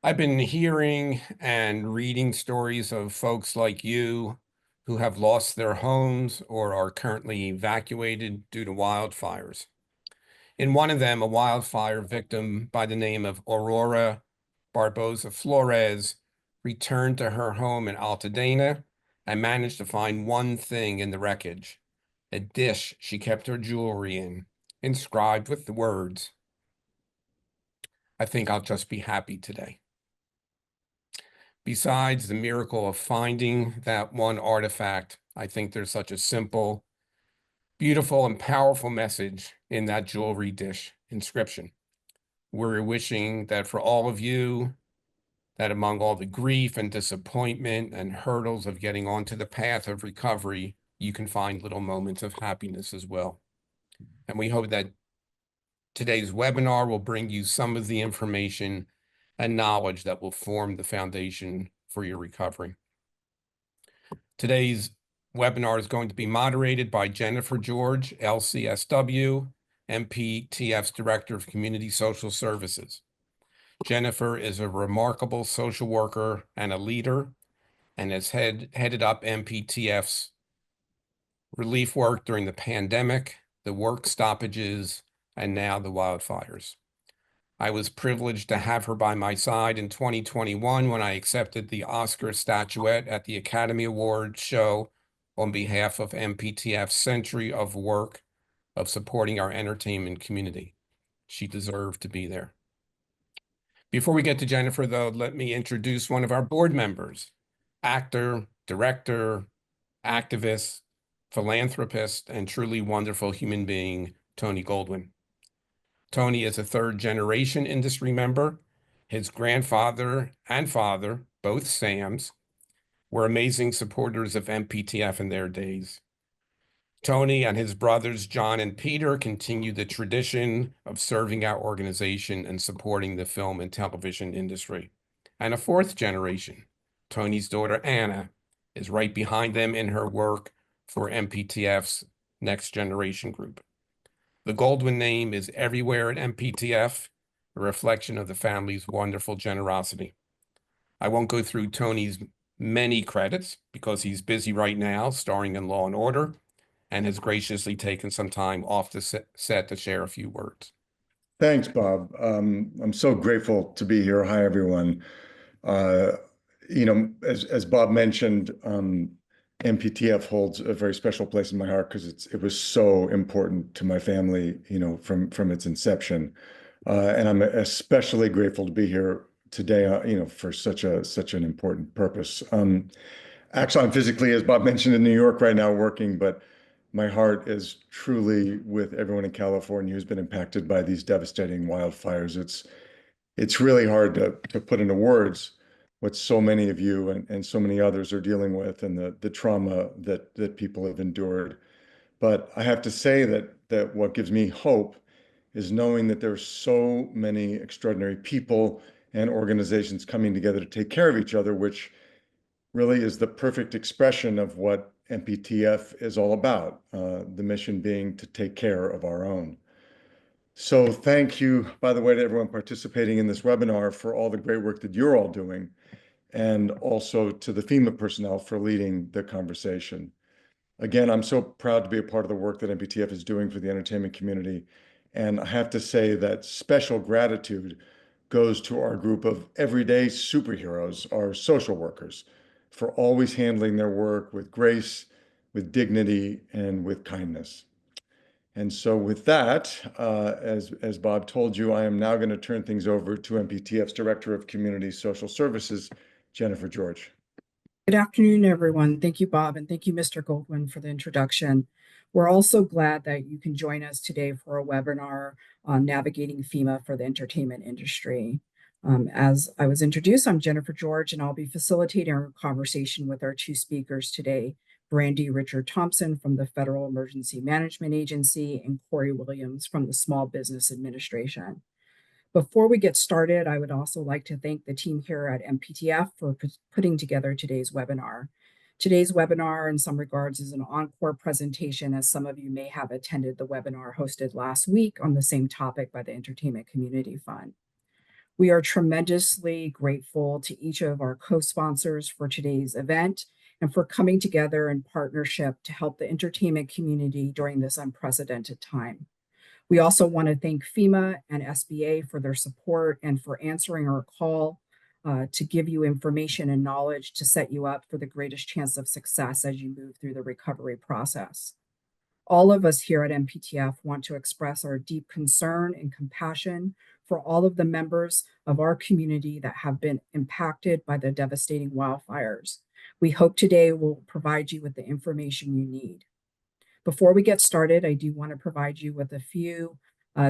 I've been hearing and reading stories of folks like you who have lost their homes or are currently evacuated due to wildfires. In one of them, a wildfire victim by the name of Aurora Barboza Flores returned to her home in Altadena and managed to find one thing in the wreckage, a dish she kept her jewelry in, inscribed with the words, "I think I'll just be happy today." Besides the miracle of finding that one artifact, I think there's such a simple, beautiful, and powerful message in that jewelry dish inscription. We're wishing that for all of you, that among all the grief and disappointment and hurdles of getting onto the path of recovery, you can find little moments of happiness as well. And we hope that today's webinar will bring you some of the information and knowledge that will form the foundation for your recovery. Today's webinar is going to be moderated by Jennifer George, LCSW, MPTF's Director of Community Social Services. Jennifer is a remarkable social worker and a leader and has headed up MPTF's relief work during the pandemic, the work stoppages, and now the wildfires. I was privileged to have her by my side in 2021 when I accepted the Oscar statuette at the Academy Awards show on behalf of MPTF's century of work of supporting our entertainment community. She deserved to be there. Before we get to Jennifer, though, let me introduce one of our board members, actor, director, activist, philanthropist, and truly wonderful human being, Tony Goldwyn. Tony is a third-generation industry member. His grandfather and father, both Sams, were amazing supporters of MPTF in their days. Tony and his brothers, John and Peter, continue the tradition of serving our organization and supporting the film and television industry. And a fourth generation, Tony's daughter, Anna, is right behind them in her work for MPTF's Next Generation Group. The Goldwyn name is everywhere at MPTF, a reflection of the family's wonderful generosity. I won't go through Tony's many credits because he's busy right now starring in Law and Order and has graciously taken some time off the set to share a few words. Thanks, Bob. I'm so grateful to be here. Hi, everyone. Uh, as Bob mentioned, MPTF holds a very special place in my heart because it was so important to my family, from its inception. And I'm especially grateful to be here today, for such an important purpose. Actually, I'm physically, as Bob mentioned, in New York right now working, but my heart is truly with everyone in California who's been impacted by these devastating wildfires. It's really hard to put into words what so many of you and so many others are dealing with and the trauma that people have endured. But I have to say that what gives me hope is knowing that there's so many extraordinary people and organizations coming together to take care of each other, which really is the perfect expression of what MPTF is all about, the mission being to take care of our own. So thank you, by the way, to everyone participating in this webinar for all the great work that you're all doing, and also to the FEMA personnel for leading the conversation. Again, I'm so proud to be a part of the work that MPTF is doing for the entertainment community. And I have to say that special gratitude goes to our group of everyday superheroes, our social workers, for always handling their work with grace, with dignity, and with kindness. And so with that, as Bob told you, I am now going to turn things over to MPTF's Director of Community Social Services, Jennifer George. Good afternoon, everyone. Thank you, Bob, and thank you, Mr. Goldwyn, for the introduction. We're also glad that you can join us today for a webinar on navigating FEMA for the entertainment industry. As I was introduced, I'm Jennifer George, and I'll be facilitating our conversation with our two speakers today, Brandy Richard Thompson from the Federal Emergency Management Agency and Corey Williams from the Small Business Administration. Before we get started, I would also like to thank the team here at MPTF for putting together today's webinar. Today's webinar, in some regards, is an encore presentation, as some of you may have attended the webinar hosted last week on the same topic by the Entertainment Community Fund. We are tremendously grateful to each of our co-sponsors for today's event and for coming together in partnership to help the entertainment community during this unprecedented time. We also want to thank FEMA and SBA for their support and for answering our call to give you information and knowledge to set you up for the greatest chance of success as you move through the recovery process. All of us here at MPTF want to express our deep concern and compassion for all of the members of our community that have been impacted by the devastating wildfires. We hope today will provide you with the information you need. Before we get started, I do want to provide you with a few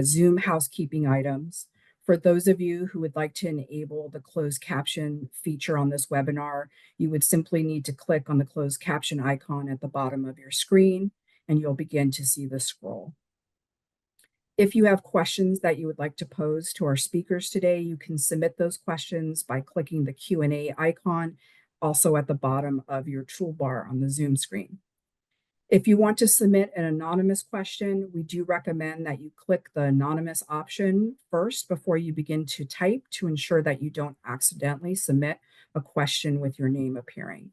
Zoom housekeeping items. For those of you who would like to enable the closed caption feature on this webinar, you would simply need to click on the closed caption icon at the bottom of your screen, and you'll begin to see the scroll. If you have questions that you would like to pose to our speakers today, you can submit those questions by clicking the Q&A icon, also at the bottom of your toolbar on the Zoom screen. If you want to submit an anonymous question, we do recommend that you click the anonymous option first before you begin to type to ensure that you don't accidentally submit a question with your name appearing.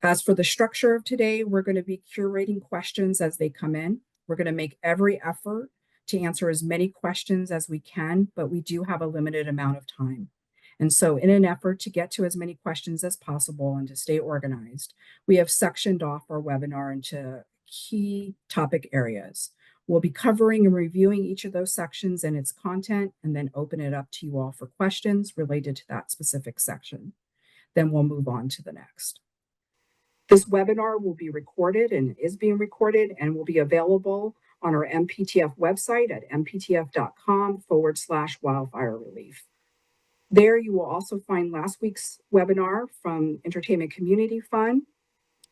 As for the structure of today, we're going to be curating questions as they come in. We're going to make every effort to answer as many questions as we can, but we do have a limited amount of time. And so in an effort to get to as many questions as possible and to stay organized, we have sectioned off our webinar into key topic areas. We'll be covering and reviewing each of those sections and its content, and then open it up to you all for questions related to that specific section. Then we'll move on to the next. This webinar will be recorded and is being recorded and will be available on our MPTF website at mptf.com/wildfire relief. There you will also find last week's webinar from Entertainment Community Fund,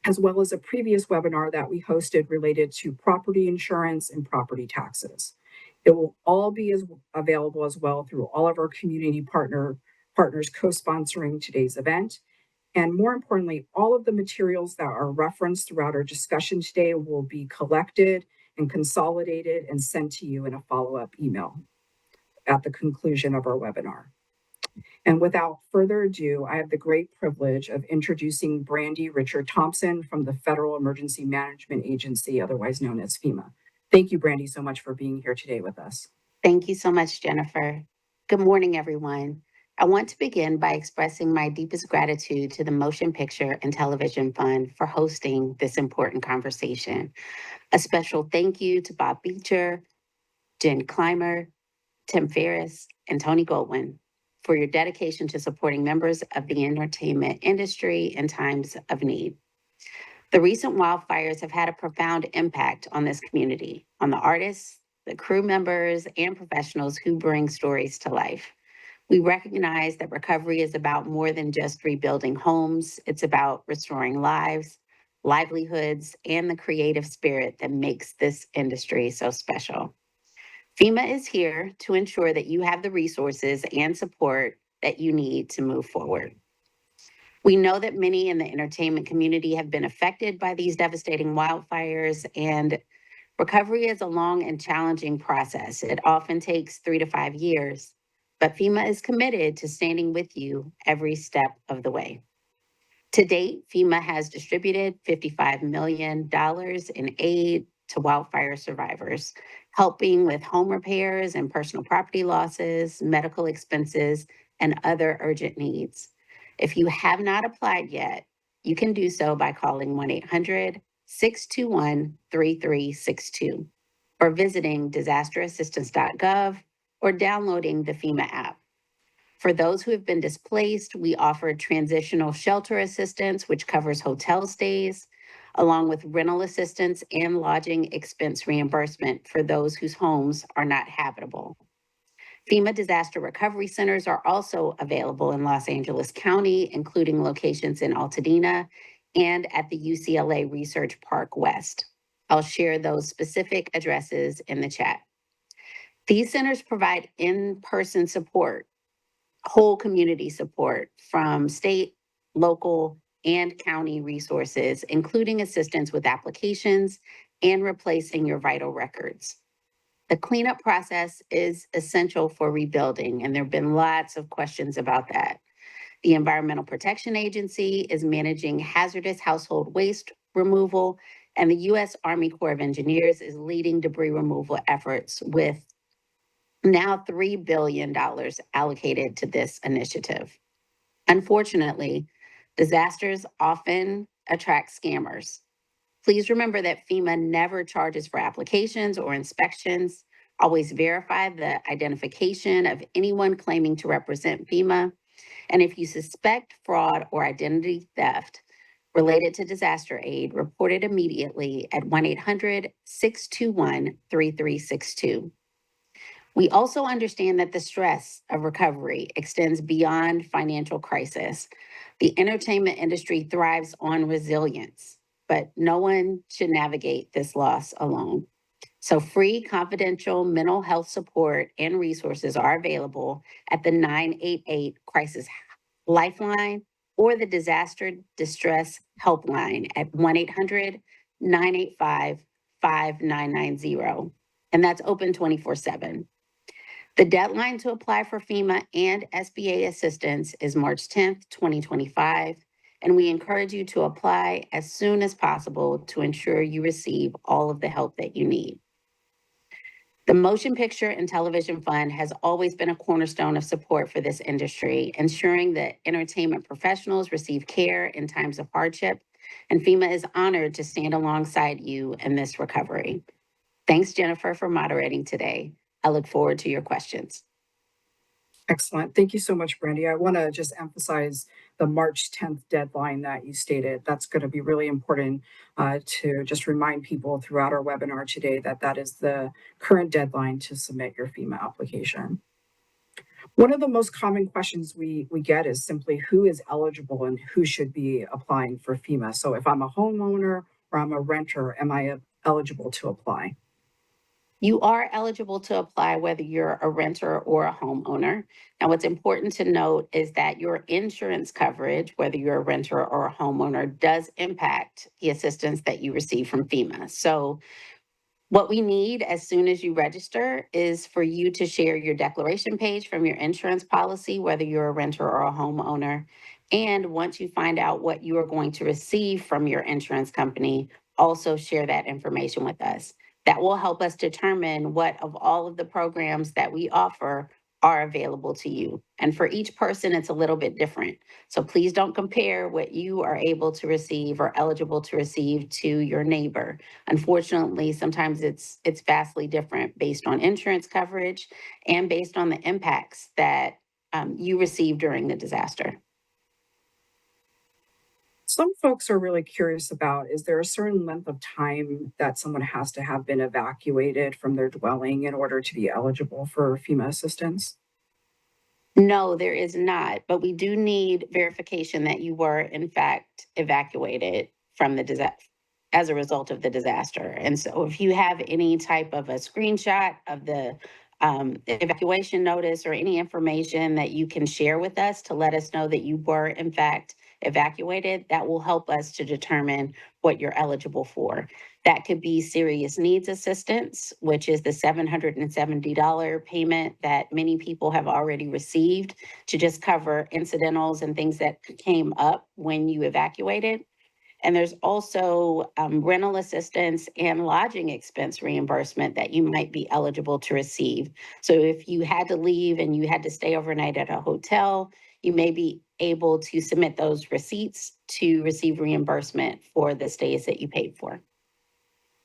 as well as a previous webinar that we hosted related to property insurance and property taxes. It will all be available as well through all of our community partners co-sponsoring today's event. And more importantly, all of the materials that are referenced throughout our discussion today will be collected and consolidated and sent to you in a follow-up email at the conclusion of our webinar. And without further ado, I have the great privilege of introducing Brandy Richard Thompson from the Federal Emergency Management Agency, otherwise known as FEMA. Thank you, Brandy, so much for being here today with us. Thank you so much, Jennifer. Good morning, everyone. I want to begin by expressing my deepest gratitude to the Motion Picture and Television Fund for hosting this important conversation. A special thank you to Bob Beecher, Jen Clymer, Tim Ferriss, and Tony Goldwyn for your dedication to supporting members of the entertainment industry in times of need. The recent wildfires have had a profound impact on this community, on the artists, the crew members, and professionals who bring stories to life. We recognize that recovery is about more than just rebuilding homes. It's about restoring lives, livelihoods, and the creative spirit that makes this industry so special. FEMA is here to ensure that you have the resources and support that you need to move forward. We know that many in the entertainment community have been affected by these devastating wildfires, and recovery is a long and challenging process. It often takes 3 to 5 years, but FEMA is committed to standing with you every step of the way. To date, FEMA has distributed $55 million in aid to wildfire survivors, helping with home repairs and personal property losses, medical expenses, and other urgent needs. If you have not applied yet, you can do so by calling 1-800-621-3362 or visiting disasterassistance.gov or downloading the FEMA app. For those who have been displaced, we offer transitional shelter assistance, which covers hotel stays, along with rental assistance and lodging expense reimbursement for those whose homes are not habitable. FEMA disaster recovery centers are also available in Los Angeles County, including locations in Altadena and at the UCLA Research Park West. I'll share those specific addresses in the chat. These centers provide in-person support, whole community support from state, local, and county resources, including assistance with applications and replacing your vital records. The cleanup process is essential for rebuilding, and there have been lots of questions about that. The Environmental Protection Agency is managing hazardous household waste removal, and the U.S. Army Corps of Engineers is leading debris removal efforts with now $3 billion allocated to this initiative. Unfortunately, disasters often attract scammers. Please remember that FEMA never charges for applications or inspections. Always verify the identification of anyone claiming to represent FEMA. And if you suspect fraud or identity theft related to disaster aid, report it immediately at 1-800-621-3362. We also understand that the stress of recovery extends beyond financial crisis. The entertainment industry thrives on resilience, but no one should navigate this loss alone. So free, confidential mental health support and resources are available at the 988 Crisis Lifeline or the Disaster Distress Helpline at 1-800-985-5990. And that's open 24/7. The deadline to apply for FEMA and SBA assistance is March 10th, 2025, and we encourage you to apply as soon as possible to ensure you receive all of the help that you need. The Motion Picture and Television Fund has always been a cornerstone of support for this industry, ensuring that entertainment professionals receive care in times of hardship, and FEMA is honored to stand alongside you in this recovery. Thanks, Jennifer, for moderating today. I look forward to your questions. Excellent. Thank you so much, Brandy. I want to just emphasize the March 10th deadline that you stated. That's going to be really important to just remind people throughout our webinar today that that is the current deadline to submit your FEMA application. One of the most common questions we get is simply who is eligible and who should be applying for FEMA. So if I'm a homeowner or I'm a renter, am I eligible to apply? You are eligible to apply whether you're a renter or a homeowner. Now, what's important to note is that your insurance coverage, whether you're a renter or a homeowner, does impact the assistance that you receive from FEMA. So what we need as soon as you register is for you to share your declaration page from your insurance policy, whether you're a renter or a homeowner. And once you find out what you are going to receive from your insurance company, also share that information with us. That will help us determine what of all of the programs that we offer are available to you. And for each person, it's a little bit different. So please don't compare what you are able to receive or eligible to receive to your neighbor. Unfortunately, sometimes it's vastly different based on insurance coverage and based on the impacts that you receive during the disaster. Some folks are really curious about, is there a certain length of time that someone has to have been evacuated from their dwelling in order to be eligible for FEMA assistance? No, there is not, but we do need verification that you were in fact evacuated from the disaster as a result of the disaster. And so if you have any type of a screenshot of the evacuation notice or any information that you can share with us to let us know that you were in fact evacuated, that will help us to determine what you're eligible for. That could be serious needs assistance, which is the $770 payment that many people have already received to just cover incidentals and things that came up when you evacuated. And there's also rental assistance and lodging expense reimbursement that you might be eligible to receive. So if you had to leave and you had to stay overnight at a hotel, you may be able to submit those receipts to receive reimbursement for the stays that you paid for.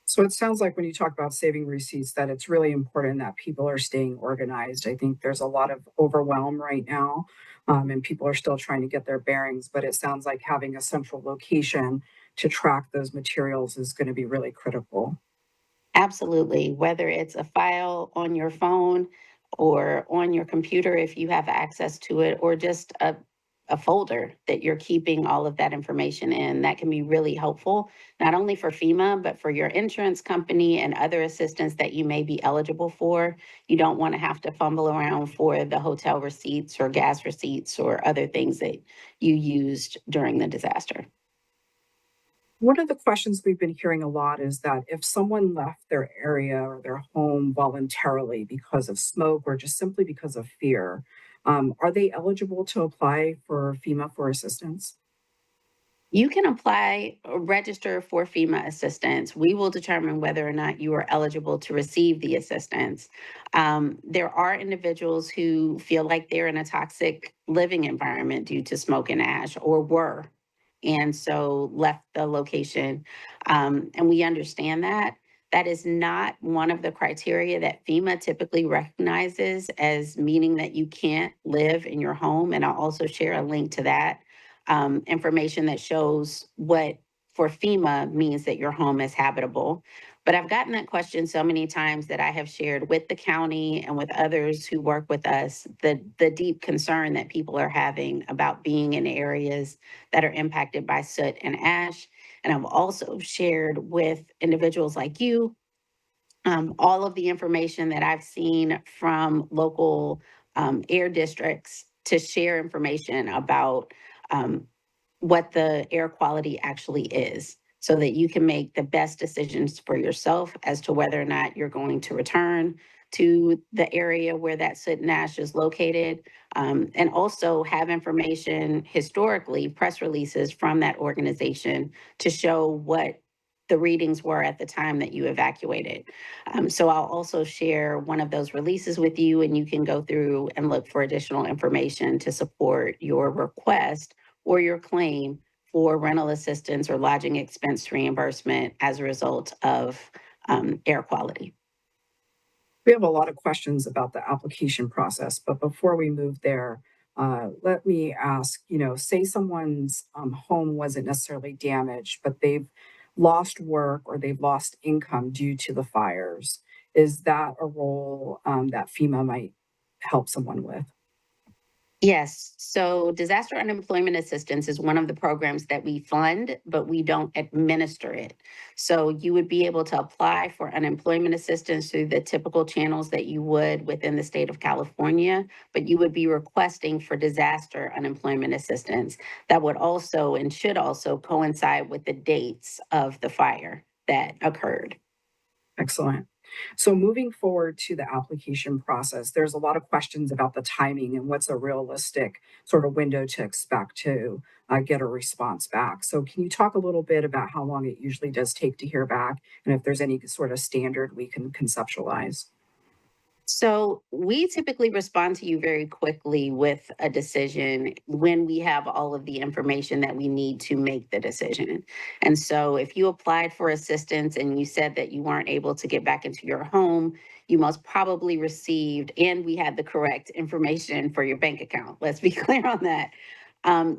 So it sounds like when you talk about saving receipts, that it's really important that people are staying organized. I think there's a lot of overwhelm right now, and people are still trying to get their bearings, but it sounds like having a central location to track those materials is going to be really critical. Absolutely. Whether it's a file on your phone or on your computer, if you have access to it, or just a folder that you're keeping all of that information in, that can be really helpful, not only for FEMA, but for your insurance company and other assistance that you may be eligible for. You don't want to have to fumble around for the hotel receipts or gas receipts or other things that you used during the disaster. One of the questions we've been hearing a lot is that if someone left their area or their home voluntarily because of smoke or just simply because of fear, are they eligible to apply for FEMA for assistance? You can apply, register for FEMA assistance. We will determine whether or not you are eligible to receive the assistance. There are individuals who feel like they're in a toxic living environment due to smoke and ash, or were, and so left the location. And we understand that. That is not one of the criteria that FEMA typically recognizes as meaning that you can't live in your home. And I'll also share a link to that information that shows what for FEMA means that your home is habitable. But I've gotten that question so many times that I have shared with the county and with others who work with us the deep concern that people are having about being in areas that are impacted by soot and ash. And I've also shared with individuals like you all of the information that I've seen from local air districts to share information about um, what the air quality actually is so that you can make the best decisions for yourself as to whether or not you're going to return to the area where that soot and ash is located, and also have information historically, press releases from that organization to show what the readings were at the time that you evacuated. So I'll also share one of those releases with you, and you can go through and look for additional information to support your request or your claim for rental assistance or lodging expense reimbursement as a result of air quality. We have a lot of questions about the application process, but before we move there, let me ask, say someone's home wasn't necessarily damaged, but they've lost work or they've lost income due to the fires. Is that a role that FEMA might help someone with? Yes. So disaster unemployment assistance is one of the programs that we fund, but we don't administer it. So you would be able to apply for unemployment assistance through the typical channels that you would within the state of California, but you would be requesting for disaster unemployment assistance that would also and should also coincide with the dates of the fire that occurred. Excellent. So moving forward to the application process, there's a lot of questions about the timing and what's a realistic sort of window to expect to get a response back. So can you talk a little bit about how long it usually does take to hear back and if there's any sort of standard we can conceptualize? So we typically respond to you very quickly with a decision when we have all of the information that we need to make the decision. And so if you applied for assistance and you said that you weren't able to get back into your home, you most probably received, and we had the correct information for your bank account. Let's be clear on that.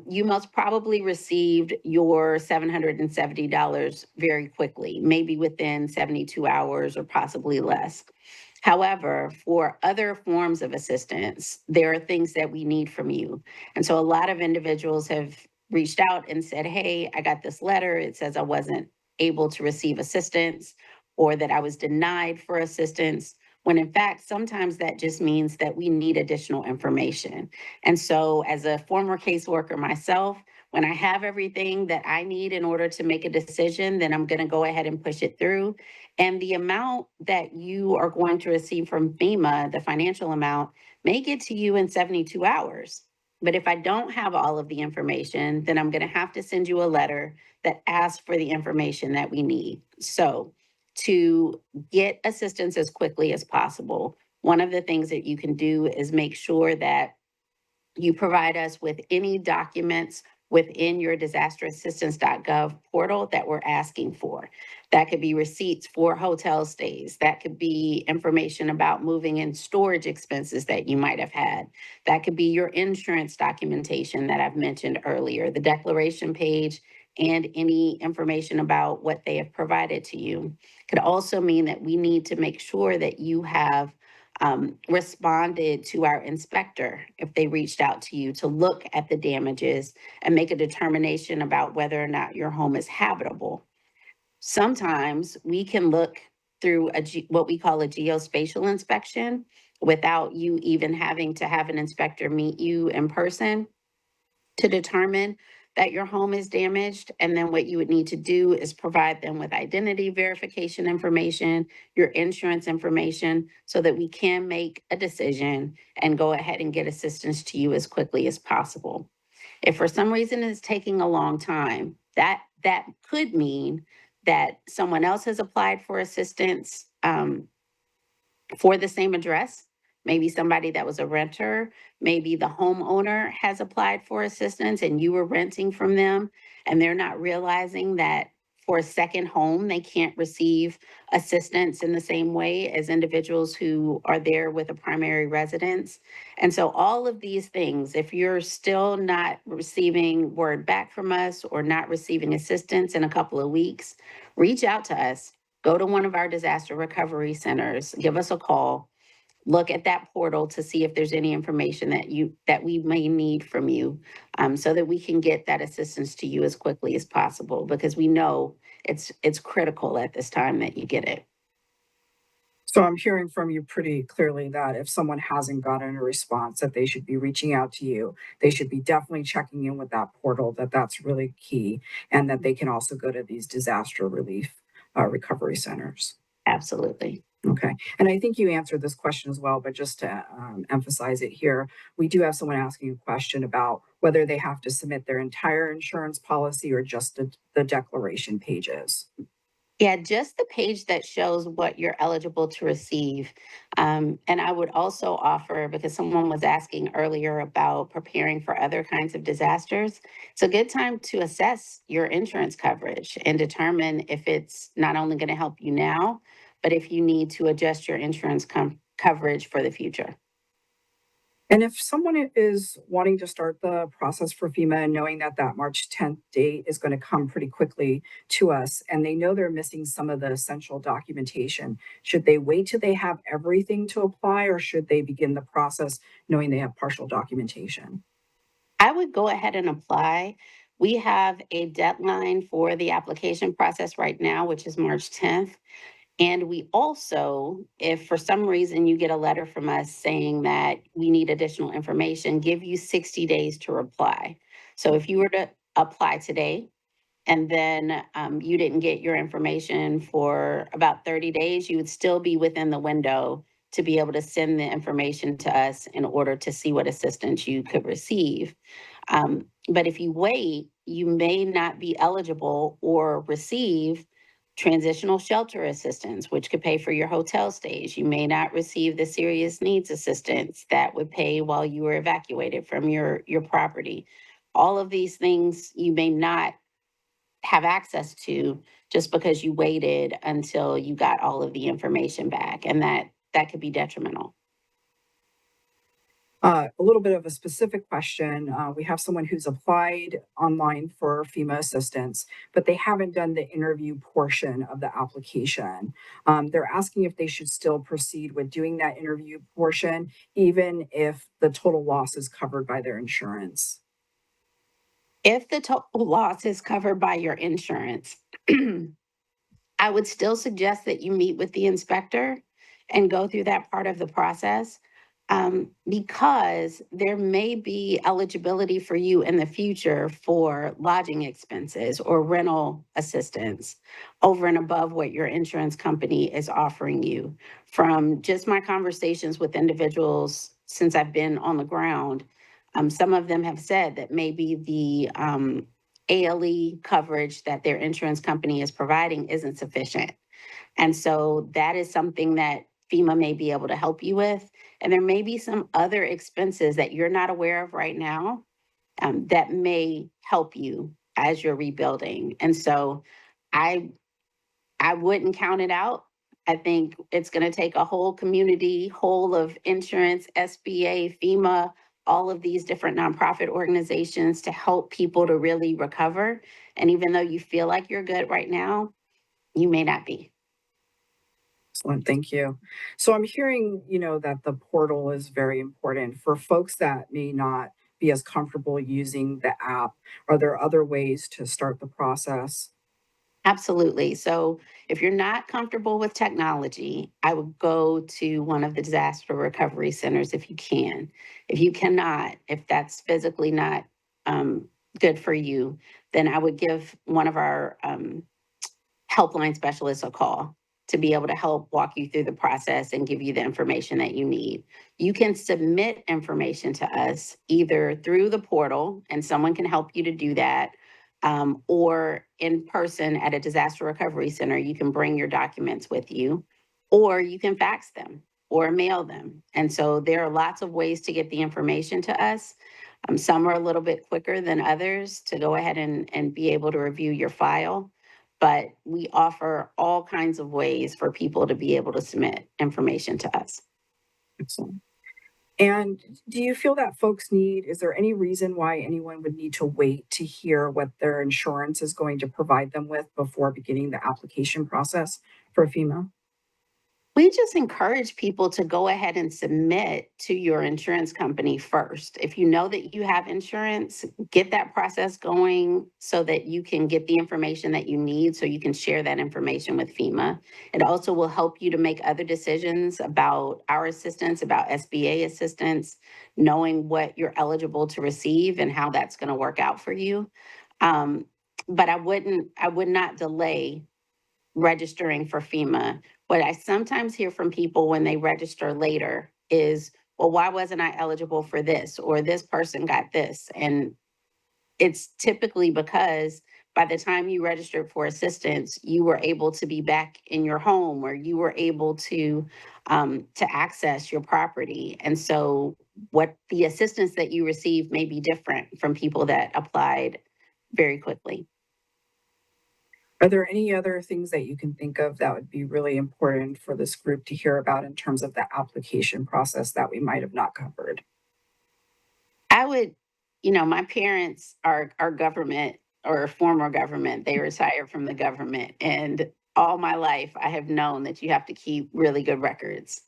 You most probably received your $770 very quickly, maybe within 72 hours or possibly less. However, for other forms of assistance, there are things that we need from you. And so a lot of individuals have reached out and said, hey, I got this letter. It says I wasn't able to receive assistance or that I was denied for assistance. When in fact, sometimes that just means that we need additional information. And so, as a former caseworker myself, when I have everything that I need in order to make a decision, then I'm going to go ahead and push it through. And the amount that you are going to receive from FEMA, the financial amount, may get to you in 72 hours. But if I don't have all of the information, then I'm going to have to send you a letter that asks for the information that we need. So, to get assistance as quickly as possible, one of the things that you can do is make sure that you provide us with any documents within your disasterassistance.gov portal that we're asking for. That could be receipts for hotel stays. That could be information about moving and storage expenses that you might have had. That could be your insurance documentation that I've mentioned earlier, the declaration page, and any information about what they have provided to you. Could also mean that we need to make sure that you have responded to our inspector if they reached out to you to look at the damages and make a determination about whether or not your home is habitable. Sometimes we can look through what we call a geospatial inspection without you even having to have an inspector meet you in person to determine that your home is damaged. And then what you would need to do is provide them with identity verification information, your insurance information, so that we can make a decision and go ahead and get assistance to you as quickly as possible. If for some reason it's taking a long time, that could mean that someone else has applied for assistance for the same address. Maybe somebody that was a renter, maybe the homeowner has applied for assistance and you were renting from them, and they're not realizing that for a second home, they can't receive assistance in the same way as individuals who are there with a primary residence. And so all of these things, if you're still not receiving word back from us or not receiving assistance in a couple of weeks, reach out to us. Go to one of our disaster recovery centers, give us a call, look at that portal to see if there's any information that we may need from you, so that we can get that assistance to you as quickly as possible, because we know it's critical at this time that you get it. So I'm hearing from you pretty clearly that if someone hasn't gotten a response, that they should be reaching out to you. They should be definitely checking in with that portal, that's really key, and that they can also go to these disaster relief recovery centers. Absolutely. Okay. And I think you answered this question as well, but just to emphasize it here, we do have someone asking a question about whether they have to submit their entire insurance policy or just the declaration pages. Yeah, just the page that shows what you're eligible to receive. And I would also offer, because someone was asking earlier about preparing for other kinds of disasters, it's a good time to assess your insurance coverage and determine if it's not only going to help you now, but if you need to adjust your insurance coverage for the future. And if someone is wanting to start the process for FEMA and knowing that that March 10th date is going to come pretty quickly to us, and they know they're missing some of the essential documentation, should they wait till they have everything to apply, or should they begin the process knowing they have partial documentation? I would go ahead and apply. We have a deadline for the application process right now, which is March 10th. And we also, if for some reason you get a letter from us saying that we need additional information, give you 60 days to reply. So if you were to apply today and then you didn't get your information for about 30 days, you would still be within the window to be able to send the information to us in order to see what assistance you could receive. But if you wait, you may not be eligible or receive transitional shelter assistance, which could pay for your hotel stays. You may not receive the serious needs assistance that would pay while you were evacuated from your property. All of these things you may not have access to just because you waited until you got all of the information back, and that could be detrimental. A little bit of a specific question. We have someone who's applied online for FEMA assistance, but they haven't done the interview portion of the application. They're asking if they should still proceed with doing that interview portion, even if the total loss is covered by their insurance. If the total loss is covered by your insurance, I would still suggest that you meet with the inspector and go through that part of the process, because there may be eligibility for you in the future for lodging expenses or rental assistance over and above what your insurance company is offering you. From just my conversations with individuals since I've been on the ground, some of them have said that maybe the ALE coverage that their insurance company is providing isn't sufficient. And so that is something that FEMA may be able to help you with. And there may be some other expenses that you're not aware of right now, that may help you as you're rebuilding. And so I wouldn't count it out. I think it's going to take a whole community, whole of insurance, SBA, FEMA, all of these different nonprofit organizations to help people to really recover. And even though you feel like you're good right now, you may not be. Excellent, thank you. So I'm hearing, that the portal is very important for folks that may not be as comfortable using the app. Are there other ways to start the process? Absolutely. So if you're not comfortable with technology, I would go to one of the disaster recovery centers if you can. If you cannot, if that's physically not good for you, then I would give one of our helpline specialists a call to be able to help walk you through the process and give you the information that you need. You can submit information to us either through the portal, and someone can help you to do that, or in person at a disaster recovery center. You can bring your documents with you, or you can fax them or mail them. And so there are lots of ways to get the information to us. Some are a little bit quicker than others to go ahead and be able to review your file, but we offer all kinds of ways for people to be able to submit information to us. Excellent. And do you feel that is there any reason why anyone would need to wait to hear what their insurance is going to provide them with before beginning the application process for FEMA? We just encourage people to go ahead and submit to your insurance company first. If you know that you have insurance, get that process going so that you can get the information that you need so you can share that information with FEMA. It also will help you to make other decisions about our assistance, about SBA assistance, knowing what you're eligible to receive and how that's going to work out for you. But I would not delay registering for FEMA. What I sometimes hear from people when they register later is, well, why wasn't I eligible for this? Or this person got this. And it's typically because by the time you registered for assistance, you were able to be back in your home, or you were able to access your property. And so what the assistance that you receive may be different from people that applied very quickly. Are there any other things that you can think of that would be really important for this group to hear about in terms of the application process that we might have not covered? I would, my parents are government or former government. They retired from the government. And all my life, I have known that you have to keep really good records,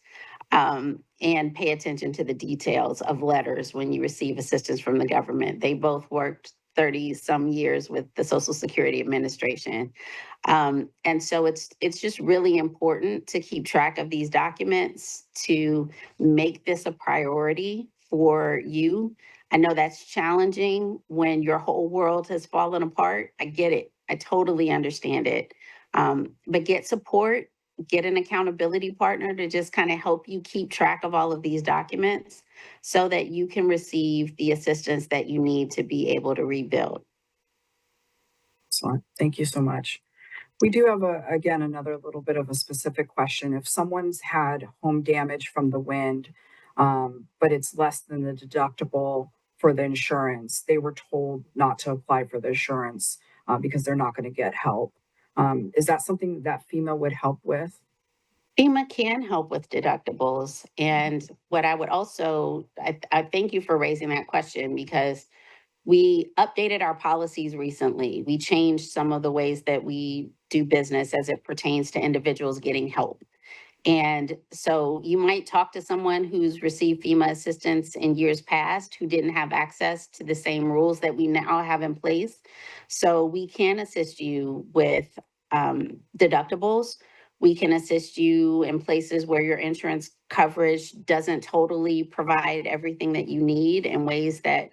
and pay attention to the details of letters when you receive assistance from the government. They both worked 30 some years with the Social Security Administration. And so it's just really important to keep track of these documents, to make this a priority for you. I know that's challenging when your whole world has fallen apart. I get it. I totally understand it. But get support, get an accountability partner to just kind of help you keep track of all of these documents so that you can receive the assistance that you need to be able to rebuild. Excellent. Thank you so much. We do have again, another little bit of a specific question. If someone's had home damage from the wind, but it's less than the deductible for the insurance, they were told not to apply for the insurance because they're not going to get help. Is that something that FEMA would help with? FEMA can help with deductibles. And what I would also, I thank you for raising that question, because we updated our policies recently. We changed some of the ways that we do business as it pertains to individuals getting help. And so you might talk to someone who's received FEMA assistance in years past who didn't have access to the same rules that we now have in place. So we can assist you with deductibles. We can assist you in places where your insurance coverage doesn't totally provide everything that you need in ways that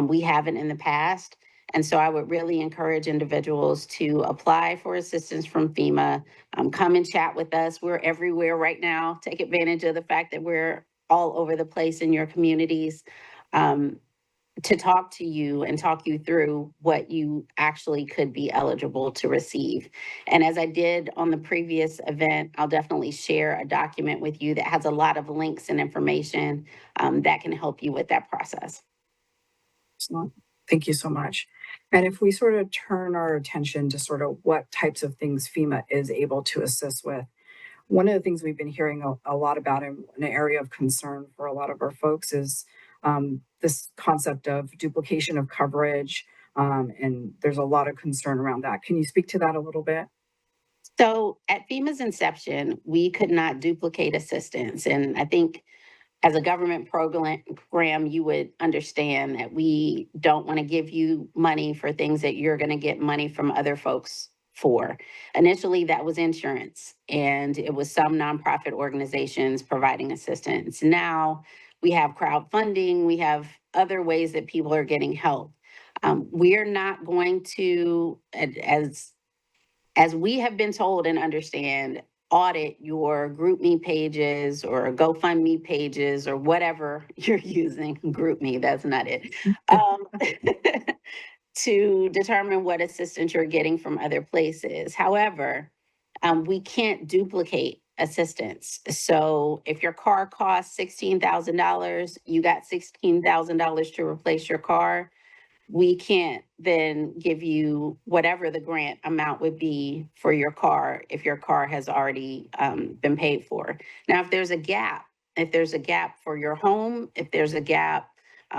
we haven't in the past. And so I would really encourage individuals to apply for assistance from FEMA. Come and chat with us. We're everywhere right now. Take advantage of the fact that we're all over the place in your communities, to talk to you and talk you through what you actually could be eligible to receive. And as I did on the previous event, I'll definitely share a document with you that has a lot of links and information that can help you with that process. Excellent. Thank you so much. And if we sort of turn our attention to sort of what types of things FEMA is able to assist with, one of the things we've been hearing a lot about in an area of concern for a lot of our folks is this concept of duplication of coverage. And there's a lot of concern around that. Can you speak to that a little bit? So at FEMA's inception, we could not duplicate assistance. And I think as a government program, you would understand that we don't want to give you money for things that you're going to get money from other folks for. Initially, that was insurance, and it was some nonprofit organizations providing assistance. Now we have crowdfunding, we have other ways that people are getting help. We are not going to, as we have been told and understand, audit your GroupMe pages or GoFundMe pages or whatever you're using. GroupMe, that's not it. To determine what assistance you're getting from other places. However, we can't duplicate assistance. So if your car costs $16,000, you got $16,000 to replace your car. We can't then give you whatever the grant amount would be for your car if your car has already been paid for. Now, if there's a gap for your home, if there's a gap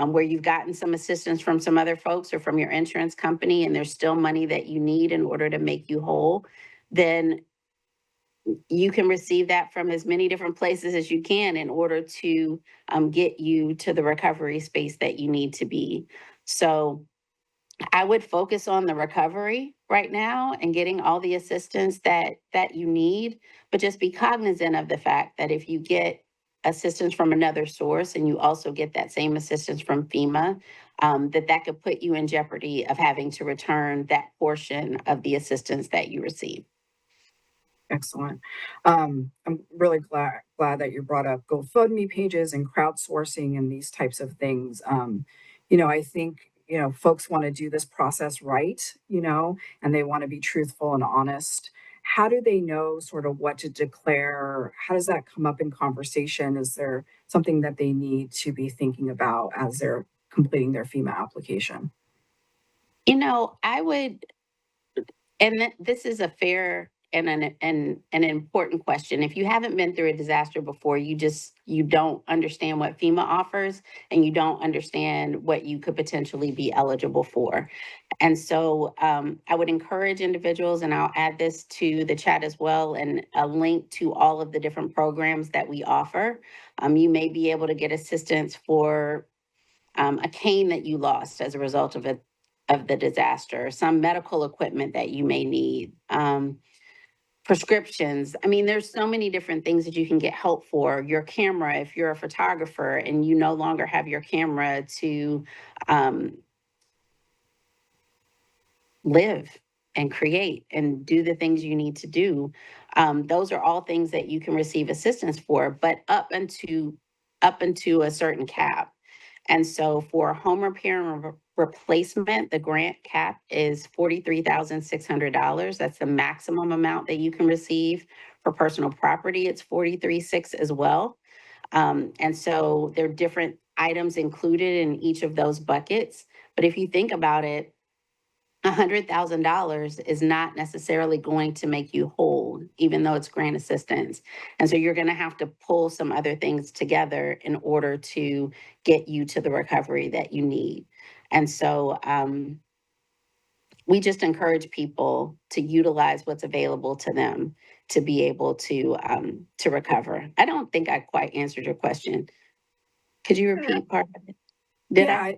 where you've gotten some assistance from some other folks or from your insurance company, and there's still money that you need in order to make you whole, then you can receive that from as many different places as you can in order to get you to the recovery space that you need to be. So I would focus on the recovery right now and getting all the assistance that you need, but just be cognizant of the fact that if you get assistance from another source and you also get that same assistance from FEMA, that could put you in jeopardy of having to return that portion of the assistance that you receive. Excellent. I'm really glad that you brought up GoFundMe pages and crowdsourcing and these types of things. I think, folks want to do this process right, and they want to be truthful and honest. How do they know sort of what to declare? How does that come up in conversation? Is there something that they need to be thinking about as they're completing their FEMA application? I would, and this is a fair and an important question. If you haven't been through a disaster before, you don't understand what FEMA offers, and you don't understand what you could potentially be eligible for. And so I would encourage individuals, and I'll add this to the chat as well, and a link to all of the different programs that we offer. You may be able to get assistance for a cane that you lost as a result of the disaster, some medical equipment that you may need, prescriptions. I mean, there's so many different things that you can get help for. Your camera, if you're a photographer and you no longer have your camera to live and create and do the things you need to do, those are all things that you can receive assistance for, but up into a certain cap. And so for home repair and replacement, the grant cap is $43,600. That's the maximum amount that you can receive. For personal property, it's $43,600 as well. And so there are different items included in each of those buckets. But if you think about it, $100,000 is not necessarily going to make you whole, even though it's grant assistance. And so you're going to have to pull some other things together in order to get you to the recovery that you need. And so we just encourage people to utilize what's available to them to be able to recover. I don't think I quite answered your question. Could you repeat part of it? Did I?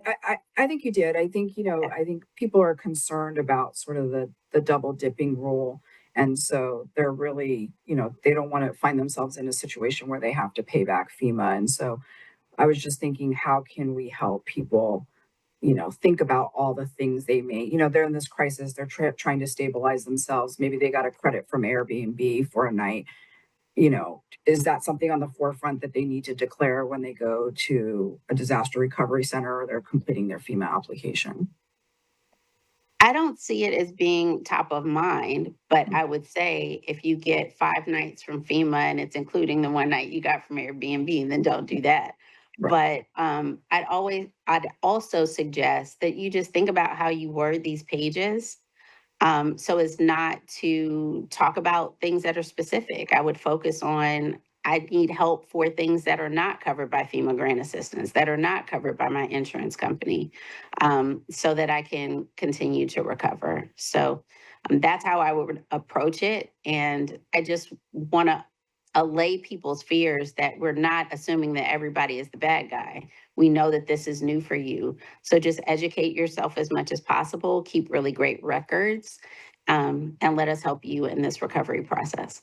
I think you did. I think, I think people are concerned about sort of the double dipping rule. And so they're really, they don't want to find themselves in a situation where they have to pay back FEMA. And so I was just thinking, how can we help people, think about all the things they may, they're in this crisis, they're trying to stabilize themselves. Maybe they got a credit from Airbnb for a night. Is that something on the forefront that they need to declare when they go to a disaster recovery center or they're completing their FEMA application? I don't see it as being top of mind, but I would say if you get 5 nights from FEMA and it's including the 1 night you got from Airbnb, then don't do that. Right. But I'd also suggest that you just think about how you word these pages. So as not to talk about things that are specific. I would focus on, I need help for things that are not covered by FEMA grant assistance, that are not covered by my insurance company, so that I can continue to recover. So that's how I would approach it. And I just want to allay people's fears that we're not assuming that everybody is the bad guy. We know that this is new for you. So just educate yourself as much as possible, keep really great records, and let us help you in this recovery process.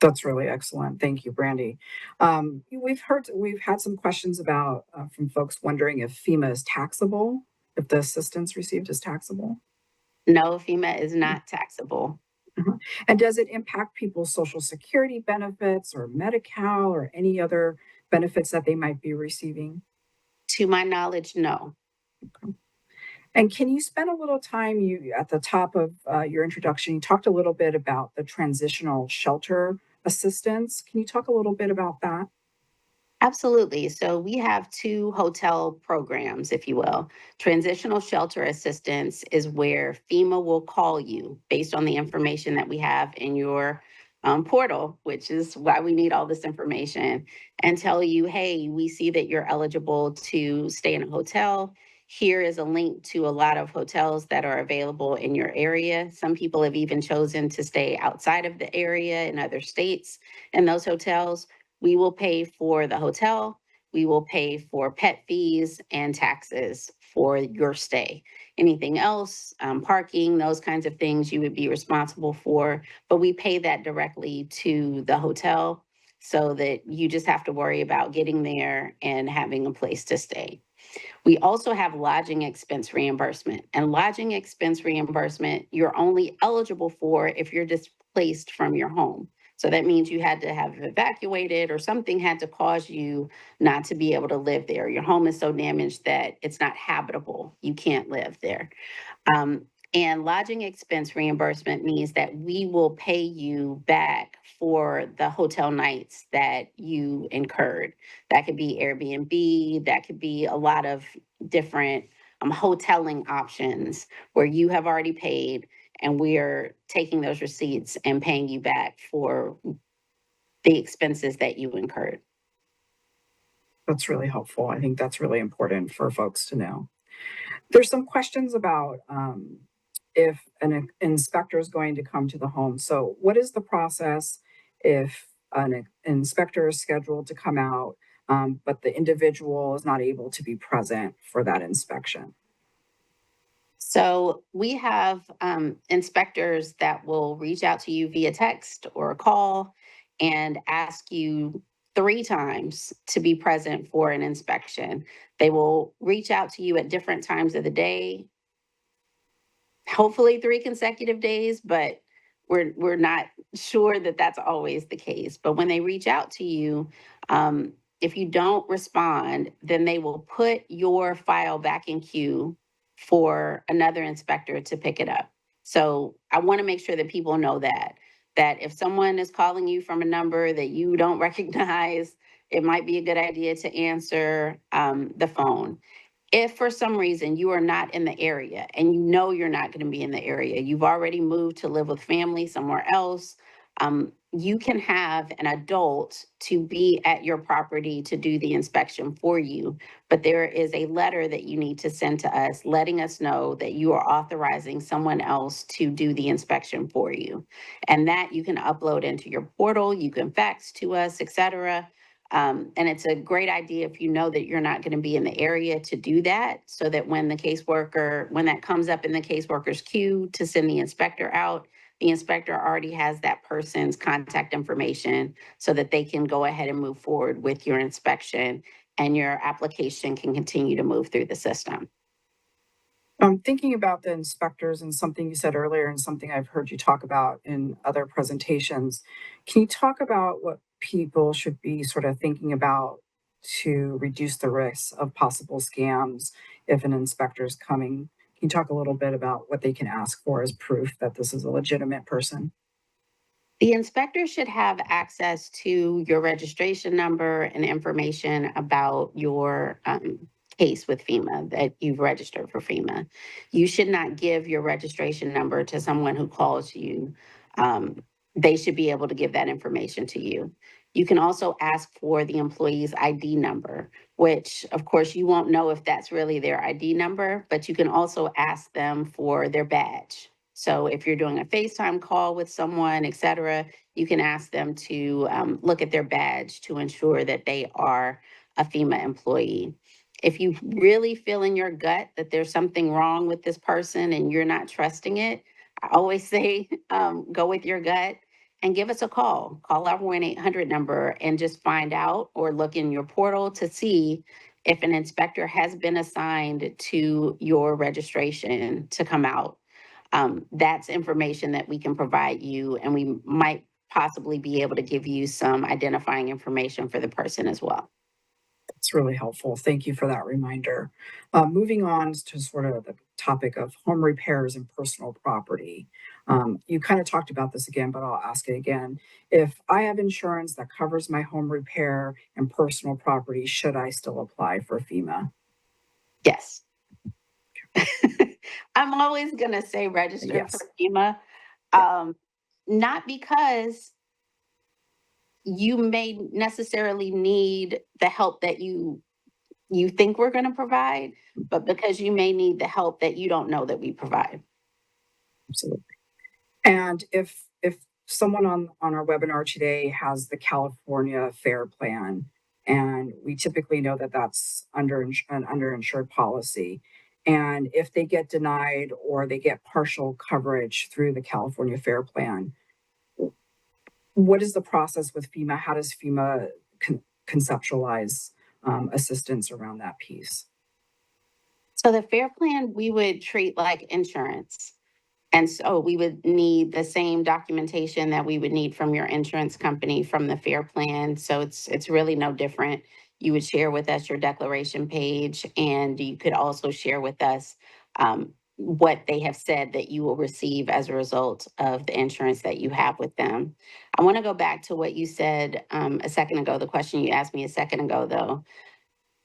That's really excellent. Thank you, Brandy. We've had some questions about from folks wondering if FEMA is taxable. if the assistance received is taxable? No, FEMA is not taxable. Uh-huh. And does it impact people's social security benefits or Medi-Cal or any other benefits that they might be receiving? To my knowledge, no. And can you spend a little time, you at the top of your introduction, you talked a little bit about the transitional shelter assistance. Can you talk a little bit about that? Absolutely. So we have two hotel programs, if you will. Transitional shelter assistance is where FEMA will call you based on the information that we have in your portal, which is why we need all this information, and tell you, hey, we see that you're eligible to stay in a hotel. Here is a link to a lot of hotels that are available in your area. Some people have even chosen to stay outside of the area in other states in those hotels. We will pay for the hotel. We will pay for pet fees and taxes for your stay. Anything else, parking, those kinds of things you would be responsible for, but we pay that directly to the hotel so that you just have to worry about getting there and having a place to stay. We also have lodging expense reimbursement, and lodging expense reimbursement you're only eligible for if you're displaced from your home. So that means you had to have evacuated or something had to cause you not to be able to live there. Your home is so damaged that it's not habitable. You can't live there. And lodging expense reimbursement means that we will pay you back for the hotel nights that you incurred. That could be Airbnb, that could be a lot of different hoteling options where you have already paid and we're taking those receipts and paying you back for the expenses that you incurred. That's really helpful. I think that's really important for folks to know. There's some questions about if an inspector is going to come to the home. So what is the process if an inspector is scheduled to come out, but the individual is not able to be present for that inspection? So we have inspectors that will reach out to you via text or a call and ask you 3 times to be present for an inspection. They will reach out to you at different times of the day, hopefully 3 consecutive days, but we're not sure that that's always the case. But when they reach out to you, if you don't respond, then they will put your file back in queue for another inspector to pick it up. So I want to make sure that people know that if someone is calling you from a number that you don't recognize, it might be a good idea to answer the phone. If for some reason you are not in the area and you know you're not going to be in the area, you've already moved to live with family somewhere else, you can have an adult to be at your property to do the inspection for you. But there is a letter that you need to send to us letting us know that you are authorizing someone else to do the inspection for you. And that you can upload into your portal, you can fax to us, etc. And it's a great idea if you know that you're not going to be in the area to do that, so that when that comes up in the caseworker's queue to send the inspector out, the inspector already has that person's contact information so that they can go ahead and move forward with your inspection and your application can continue to move through the system. Thinking about the inspectors and something you said earlier and something I've heard you talk about in other presentations, can you talk about what people should be sort of thinking about to reduce the risks of possible scams if an inspector is coming? Can you talk a little bit about what they can ask for as proof that this is a legitimate person? The inspector should have access to your registration number and information about your case with FEMA, that you've registered for FEMA. You should not give your registration number to someone who calls you. They should be able to give that information to you. You can also ask for the employee's ID number, which of course you won't know if that's really their ID number, but you can also ask them for their badge. So if you're doing a FaceTime call with someone, et cetera, you can ask them to look at their badge to ensure that they are a FEMA employee. If you really feel in your gut that there's something wrong with this person and you're not trusting it, I always say go with your gut and give us a call. Call our 1-800 number and just find out, or look in your portal to see if an inspector has been assigned to your registration to come out, that's information that we can provide you, and we might possibly be able to give you some identifying information for the person as well. It's really helpful. Thank you for that reminder. Moving on to sort of the topic of home repairs and personal property. You kind of talked about this again, but I'll ask it again. If I have insurance that covers my home repair and personal property, should I still apply for FEMA? Yes. I'm always going to say register Yes. for FEMA, not because you may necessarily need the help that you think we're going to provide, but because you may need the help that you don't know that we provide. Absolutely. And if someone on our webinar today has the California Fair Plan, and we typically know that that's an underinsured policy, and if they get denied or they get partial coverage through the California Fair Plan, what is the process with FEMA? How does FEMA conceptualize assistance around that piece? So the Fair Plan, we would treat like insurance. And so we would need the same documentation that we would need from your insurance company from the Fair Plan. So it's really no different. You would share with us your declaration page, and you could also share with us what they have said that you will receive as a result of the insurance that you have with them. I want to go back to what you said a second ago, the question you asked me a second ago, though.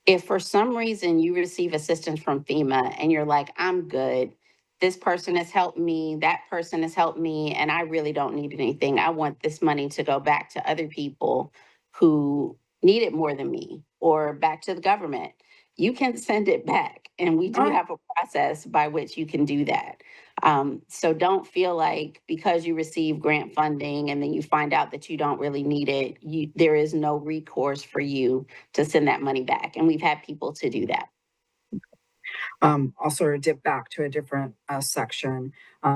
If for some reason you receive assistance from FEMA and you're like, I'm good, this person has helped me, that person has helped me, and I really don't need anything. I want this money to go back to other people who need it more than me, or back to the government. You can send it back, and we do have a process by which you can do that. So don't feel like because you receive grant funding and then you find out that you don't really need it, there is no recourse for you to send that money back. And we've had people to do that. I'll sort of dip back to a different section.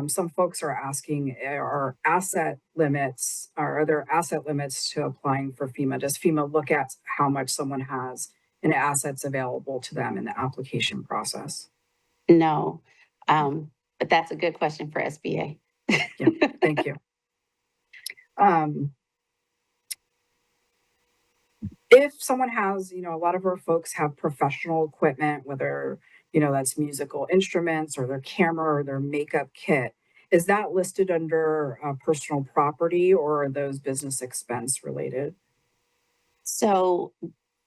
Some folks are asking, are there asset limits to applying for FEMA? Does FEMA look at how much someone has and assets available to them in the application process? No, but that's a good question for SBA. Yeah, thank you. If someone has, a lot of our folks have professional equipment, whether, that's musical instruments or their camera or their makeup kit, is that listed under personal property, or are those business expense related? So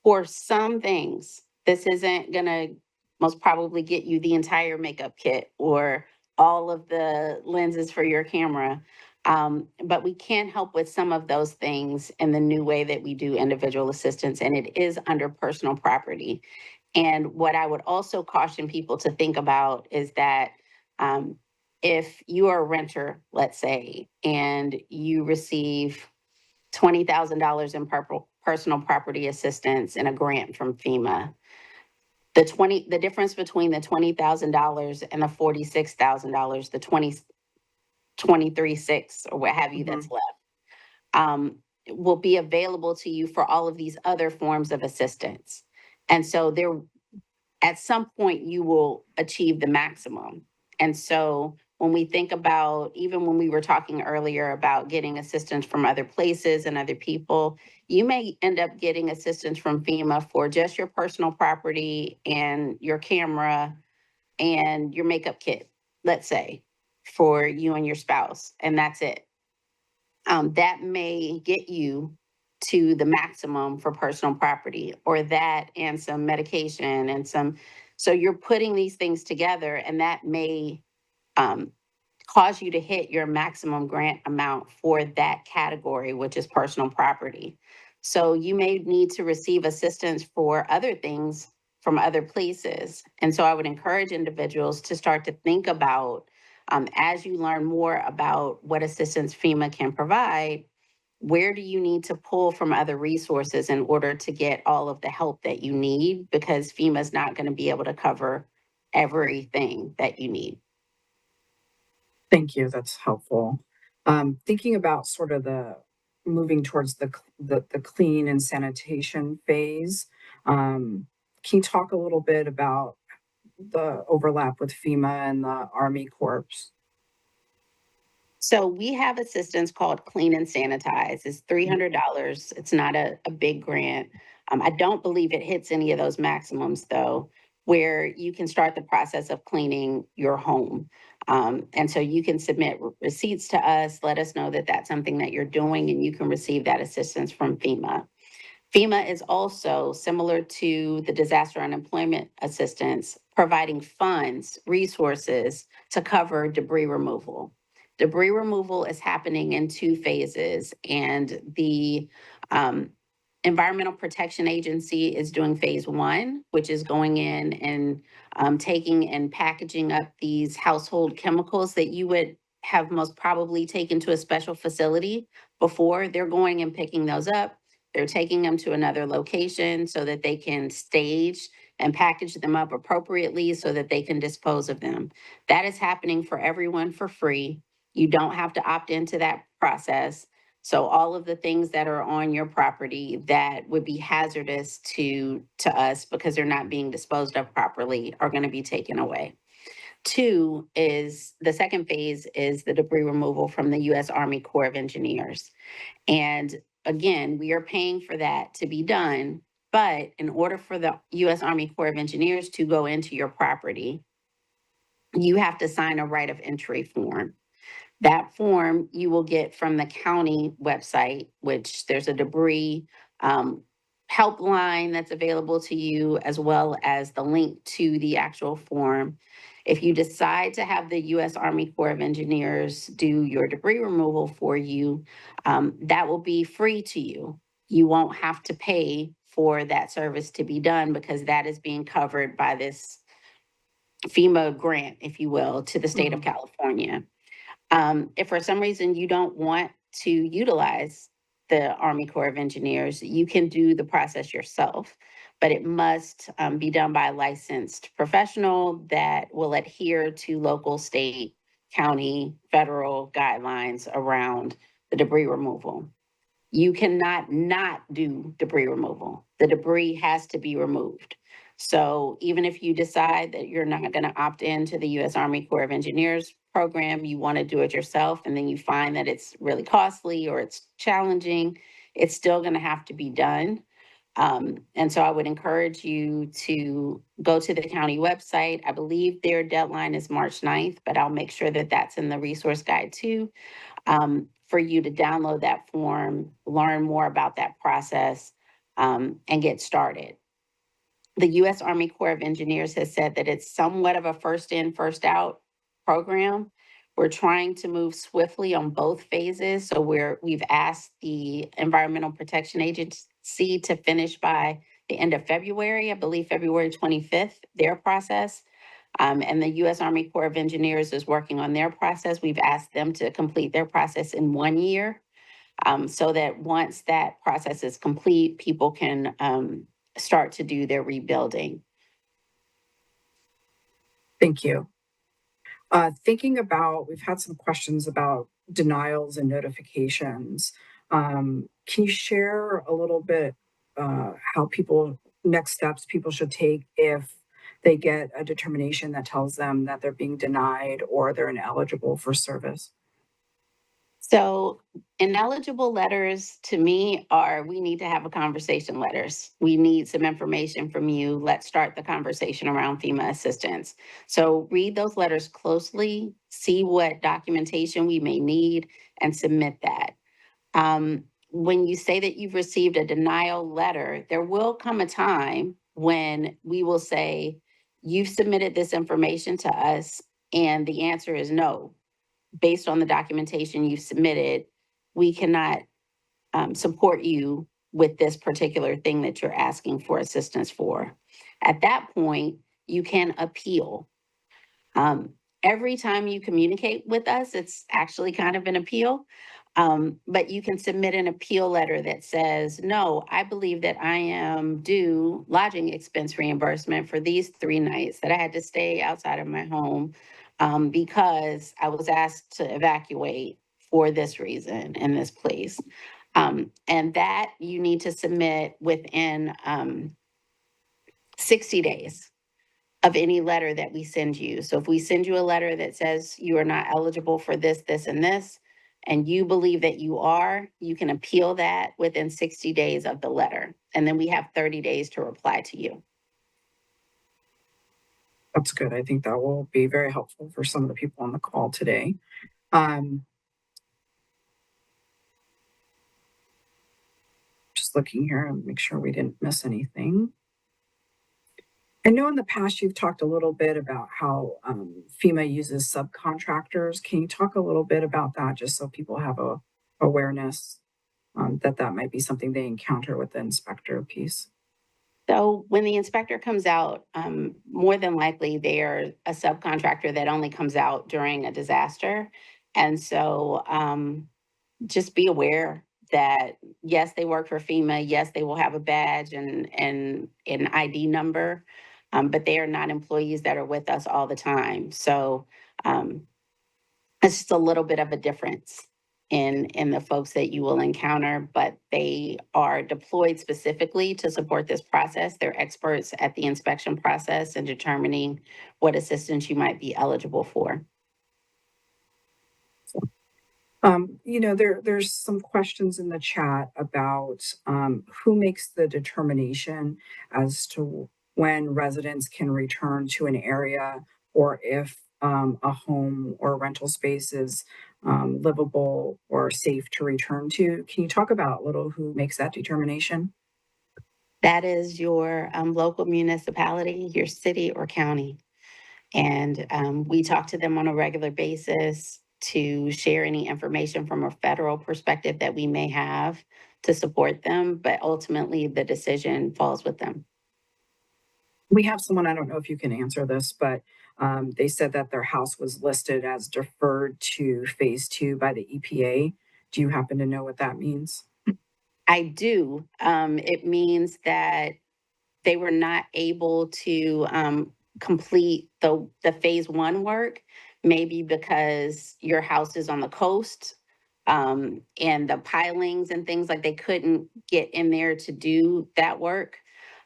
for some things, this isn't going to most probably get you the entire makeup kit or all of the lenses for your camera. But we can help with some of those things in the new way that we do individual assistance, and it is under personal property. And what I would also caution people to think about is that if you are a renter, let's say, and you receive $20,000 in personal property assistance and a grant from FEMA, the difference between the $20,000 and the $46,000, the 23,600 or what have you that's left, will be available to you for all of these other forms of assistance. And so at some point you will achieve the maximum. And so when we think about, even when we were talking earlier about getting assistance from other places and other people, you may end up getting assistance from FEMA for just your personal property and your camera and your makeup kit, let's say, for you and your spouse, and that's it. That may get you to the maximum for personal property, or that and some medication and so you're putting these things together, and that may cause you to hit your maximum grant amount for that category, which is personal property. So you may need to receive assistance for other things from other places. And so I would encourage individuals to start to think about, as you learn more about what assistance FEMA can provide, where do you need to pull from other resources in order to get all of the help that you need? Because FEMA is not going to be able to cover everything that you need. Thank you. That's helpful. Thinking about sort of the moving towards the clean and sanitation phase, Can you talk a little bit about the overlap with FEMA and the Army Corps? So we have assistance called Clean and Sanitize. It's $300. It's not a big grant. I don't believe it hits any of those maximums though, where you can start the process of cleaning your home. And so you can submit receipts to us, let us know that that's something that you're doing, and you can receive that assistance from FEMA. FEMA is also similar to the disaster unemployment assistance, providing funds, resources to cover debris removal. Debris removal is happening in 2 phases, and the Environmental Protection Agency is doing phase 1, which is going in and taking and packaging up these household chemicals that you would have most probably taken to a special facility before. They're going and picking those up. They're taking them to another location so that they can stage and package them up appropriately so that they can dispose of them. That is happening for everyone for free. You don't have to opt into that process. So all of the things that are on your property that would be hazardous to us because they're not being disposed of properly are going to be taken away. 2 is the second phase is the debris removal from the U.S. Army Corps of Engineers. And again, we are paying for that to be done. But in order for the U.S. Army Corps of Engineers to go into your property, you have to sign a right of entry form. That form you will get from the county website, which there's a debris helpline that's available to you, as well as the link to the actual form. If you decide to have the U.S. Army Corps of Engineers do your debris removal for you, that will be free to you. You won't have to pay for that service to be done because that is being covered by this FEMA grant, if you will, to the state of California. If for some reason you don't want to utilize the Army Corps of Engineers, you can do the process yourself, but it must be done by a licensed professional that will adhere to local, state, county, federal guidelines around the debris removal. You cannot not do debris removal. The debris has to be removed. So even if you decide that you're not going to opt into the U.S. Army Corps of Engineers program, you want to do it yourself, and then you find that it's really costly or it's challenging, it's still going to have to be done. And so I would encourage you to go to the county website. I believe their deadline is March 9th, but I'll make sure that that's in the resource guide too, for you to download that form, learn more about that process, and get started. The U.S. Army Corps of Engineers has said that it's somewhat of a first in, first out program. We're trying to move swiftly on both phases. So we've asked the Environmental Protection Agency to finish by the end of February, I believe February 25th, their process. And the U.S. Army Corps of Engineers is working on their process. We've asked them to complete their process in 1 year, so that once that process is complete, people can start to do their rebuilding. Thank you. Thinking about, we've had some questions about denials and notifications. Can you share a little bit how next steps people should take if they get a determination that tells them that they're being denied or they're ineligible for service? So ineligible letters to me are, we need to have a conversation letters. We need some information from you. Let's start the conversation around FEMA assistance. So read those letters closely, see what documentation we may need, and submit that. When you say that you've received a denial letter, there will come a time when we will say, you've submitted this information to us, and the answer is no. Based on the documentation you've submitted, we cannot support you with this particular thing that you're asking for assistance for. At that point, you can appeal. Every time you communicate with us, it's actually kind of an appeal. But you can submit an appeal letter that says, no, I believe that I am due lodging expense reimbursement for these 3 nights that I had to stay outside of my home because I was asked to evacuate for this reason in this place. And that you need to submit within 60 days of any letter that we send you. So if we send you a letter that says you are not eligible for this, this, and this, and you believe that you are, you can appeal that within 60 days of the letter. And then we have 30 days to reply to you. That's good. I think that will be very helpful for some of the people on the call today. Just looking here and make sure we didn't miss anything. I know in the past you've talked a little bit about how FEMA uses subcontractors. Can you talk a little bit about that, just so people have a awareness that might be something they encounter with the inspector piece? So when the inspector comes out, more than likely they are a subcontractor that only comes out during a disaster. And so just be aware that yes, they work for FEMA. Yes, they will have a badge and an ID number, but they are not employees that are with us all the time. So it's just a little bit of a difference in the folks that you will encounter, but they are deployed specifically to support this process. They're experts at the inspection process and determining what assistance you might be eligible for. There's some questions in the chat about who makes the determination as to when residents can return to an area, or if a home or rental space is livable or safe to return to. Can you talk about a little who makes that determination? That is your local municipality, your city or county. And we talk to them on a regular basis to share any information from a federal perspective that we may have to support them, but ultimately the decision falls with them. We have someone, I don't know if you can answer this, but they said that their house was listed as deferred to phase 2 by the EPA. Do you happen to know what that means? I do. It means that they were not able to complete the phase 1 work, maybe because your house is on the coast, and the pilings and things, like they couldn't get in there to do that work.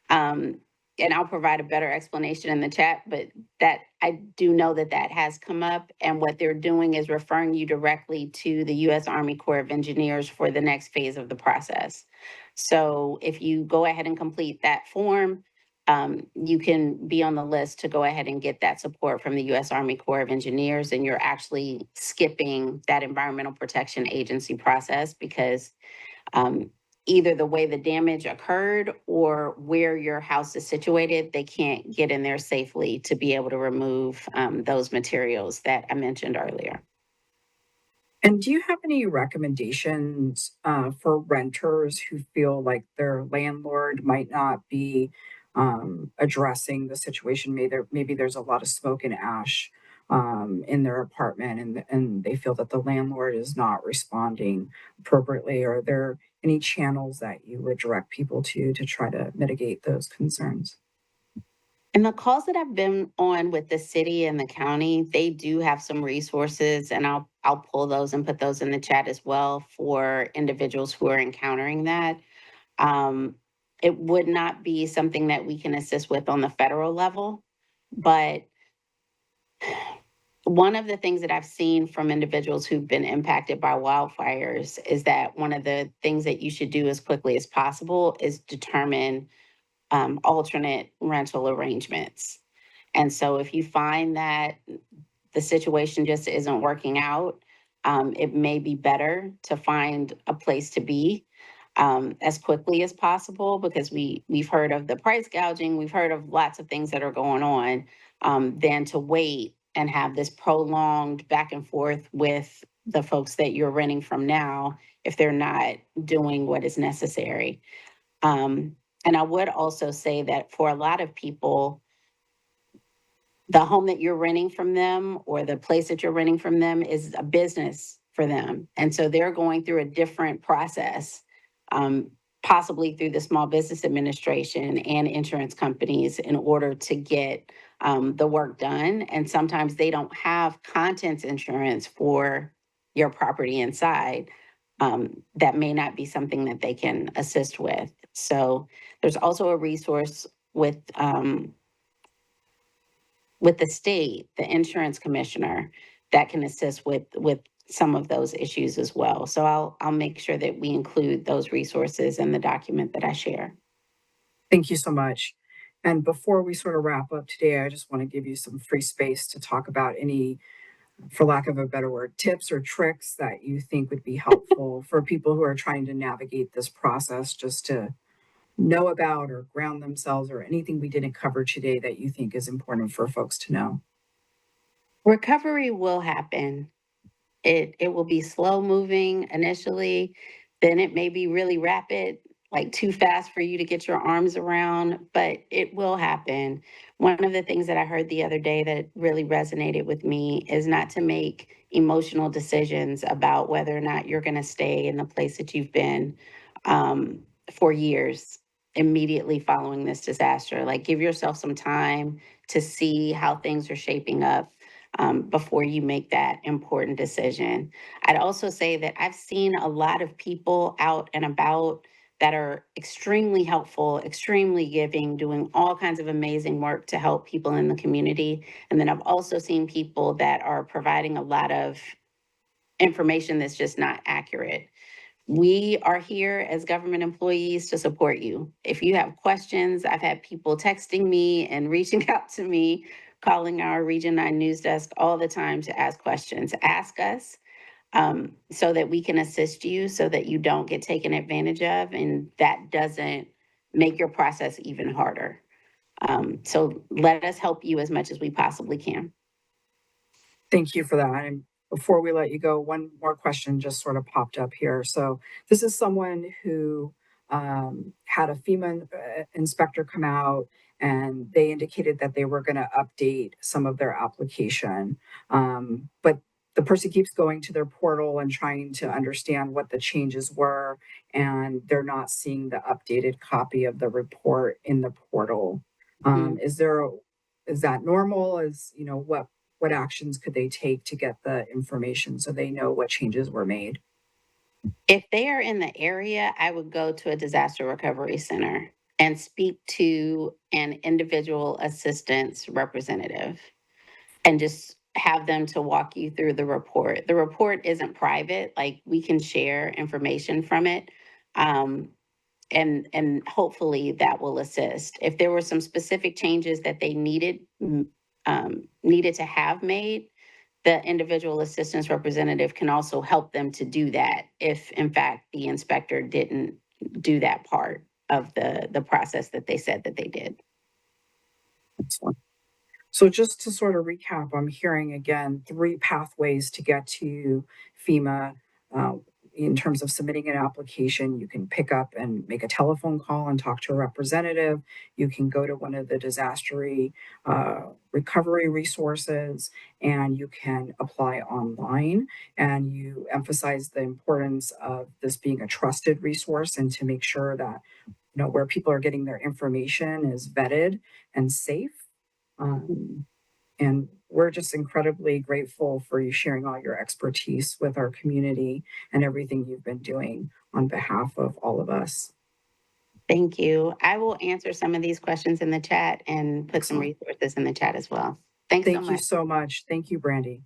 And I'll provide a better explanation in the chat, but that I do know that that has come up, and what they're doing is referring you directly to the U.S. Army Corps of Engineers for the next phase of the process. So if you go ahead and complete that form, you can be on the list to go ahead and get that support from the U.S. Army Corps of Engineers, and you're actually skipping that Environmental Protection Agency process because either the way the damage occurred or where your house is situated, they can't get in there safely to be able to remove those materials that I mentioned earlier. And do you have any recommendations for renters who feel like their landlord might not be addressing the situation? Maybe there's a lot of smoke and ash in their apartment, and they feel that the landlord is not responding appropriately. Are there any channels that you would direct people to try to mitigate those concerns? And the calls that I've been on with the city and the county, they do have some resources, and I'll pull those and put those in the chat as well for individuals who are encountering that. It would not be something that we can assist with on the federal level, but one of the things that I've seen from individuals who've been impacted by wildfires is that one of the things that you should do as quickly as possible is determine alternate rental arrangements. And so if you find that the situation just isn't working out, it may be better to find a place to be as quickly as possible, because we've heard of the price gouging, we've heard of lots of things that are going on, than to wait and have this prolonged back and forth with the folks that you're renting from now if they're not doing what is necessary. And I would also say that for a lot of people, the home that you're renting from them or the place that you're renting from them is a business for them. And so they're going through a different process, possibly through the Small Business Administration and insurance companies, in order to get the work done. And sometimes they don't have contents insurance for your property inside. That may not be something that they can assist with. So there's also a resource with the state, the insurance commissioner, that can assist with some of those issues as well. So I'll make sure that we include those resources in the document that I share. Thank you so much. And before we sort of wrap up today, I just want to give you some free space to talk about any, for lack of a better word, tips or tricks that you think would be helpful for people who are trying to navigate this process, just to know about or ground themselves, or anything we didn't cover today that you think is important for folks to know. Recovery will happen. It will be slow moving initially, then it may be really rapid, like too fast for you to get your arms around, but it will happen. One of the things that I heard the other day that really resonated with me is not to make emotional decisions about whether or not you're going to stay in the place that you've been for years immediately following this disaster. Like, give yourself some time to see how things are shaping up before you make that important decision. I'd also say that I've seen a lot of people out and about that are extremely helpful, extremely giving, doing all kinds of amazing work to help people in the community. And then I've also seen people that are providing a lot of information that's just not accurate. We are here as government employees to support you. If you have questions, I've had people texting me and reaching out to me, calling our Region 9 news desk all the time to ask questions. Ask us so that we can assist you, so that you don't get taken advantage of, and that doesn't make your process even harder. So let us help you as much as we possibly can. Thank you for that. And before we let you go, one more question just sort of popped up here. So this is someone who had a FEMA inspector come out, and they indicated that they were going to update some of their application. But the person keeps going to their portal and trying to understand what the changes were, and they're not seeing the updated copy of the report in the portal. Is that normal? What actions could they take to get the information so they know what changes were made? If they are in the area, I would go to a disaster recovery center and speak to an individual assistance representative and just have them to walk you through the report. The report isn't private, like we can share information from it. And hopefully that will assist. If there were some specific changes that they needed to have made, the individual assistance representative can also help them to do that if in fact the inspector didn't do that part of the process that they said that they did. Excellent. So just to sort of recap, I'm hearing again 3 pathways to get to FEMA. In terms of submitting an application, you can pick up and make a telephone call and talk to a representative. You can go to one of the disaster recovery resources, and you can apply online. And you emphasize the importance of this being a trusted resource, and to make sure that where people are getting their information is vetted and safe. And we're just incredibly grateful for you sharing all your expertise with our community and everything you've been doing on behalf of all of us. Thank you. I will answer some of these questions in the chat and put some resources in the chat as well. Thank you so much. Thank you, Brandy.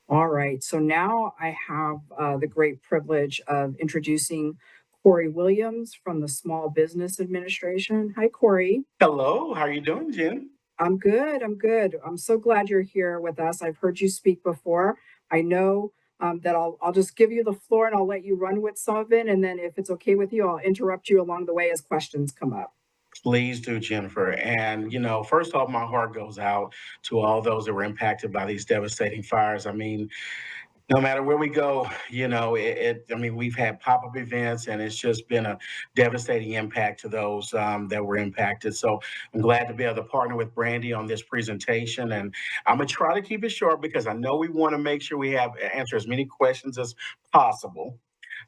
All right. So now I have the great privilege of introducing Corey Williams from the Small Business Administration. Hi, Corey. Hello. How are you doing, Jen? I'm good. I'm so glad you're here with us. I've heard you speak before. I know that I'll just give you the floor and I'll let you run with some of it. And then if it's okay with you, I'll interrupt you along the way as questions come up. Please do, Jennifer. And, first off, my heart goes out to all those that were impacted by these devastating fires. I mean, no matter where we go, we've had pop-up events, and it's just been a devastating impact to those that were impacted. So I'm glad to be able to partner with Brandy on this presentation. And I'm going to try to keep it short because I know we want to make sure we answer as many questions as possible.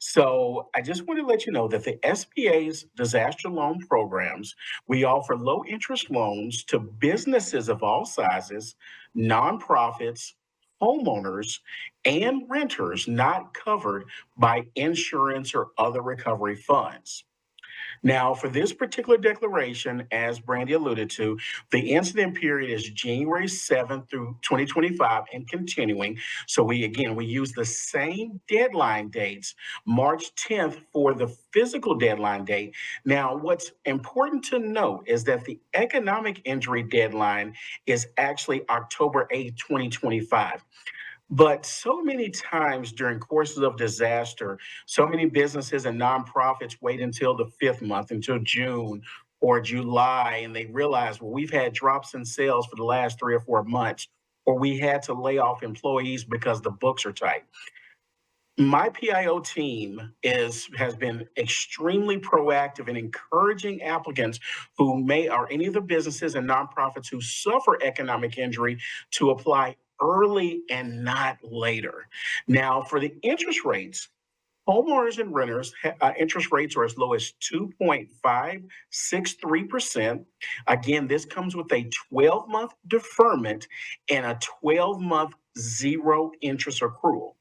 So I just want to let you know that the SBA's disaster loan programs, we offer low interest loans to businesses of all sizes, nonprofits, homeowners, and renters not covered by insurance or other recovery funds. Now, for this particular declaration, as Brandy alluded to, the incident period is January 7th through 2025 and continuing. So we use the same deadline dates, March 10th for the physical deadline date. Now, what's important to note is that the economic injury deadline is actually October 8th, 2025. But so many times during courses of disaster, so many businesses and nonprofits wait until the fifth month, until June or July, and they realize, well, we've had drops in sales for the last 3 or 4 months, or we had to lay off employees because the books are tight. My PIO team has been extremely proactive in encouraging applicants who or any of the businesses and nonprofits who suffer economic injury to apply early and not later. Now, for the interest rates, homeowners and renters interest rates are as low as 2.563%. Again, this comes with a 12-month deferment and a 12-month zero interest accrual.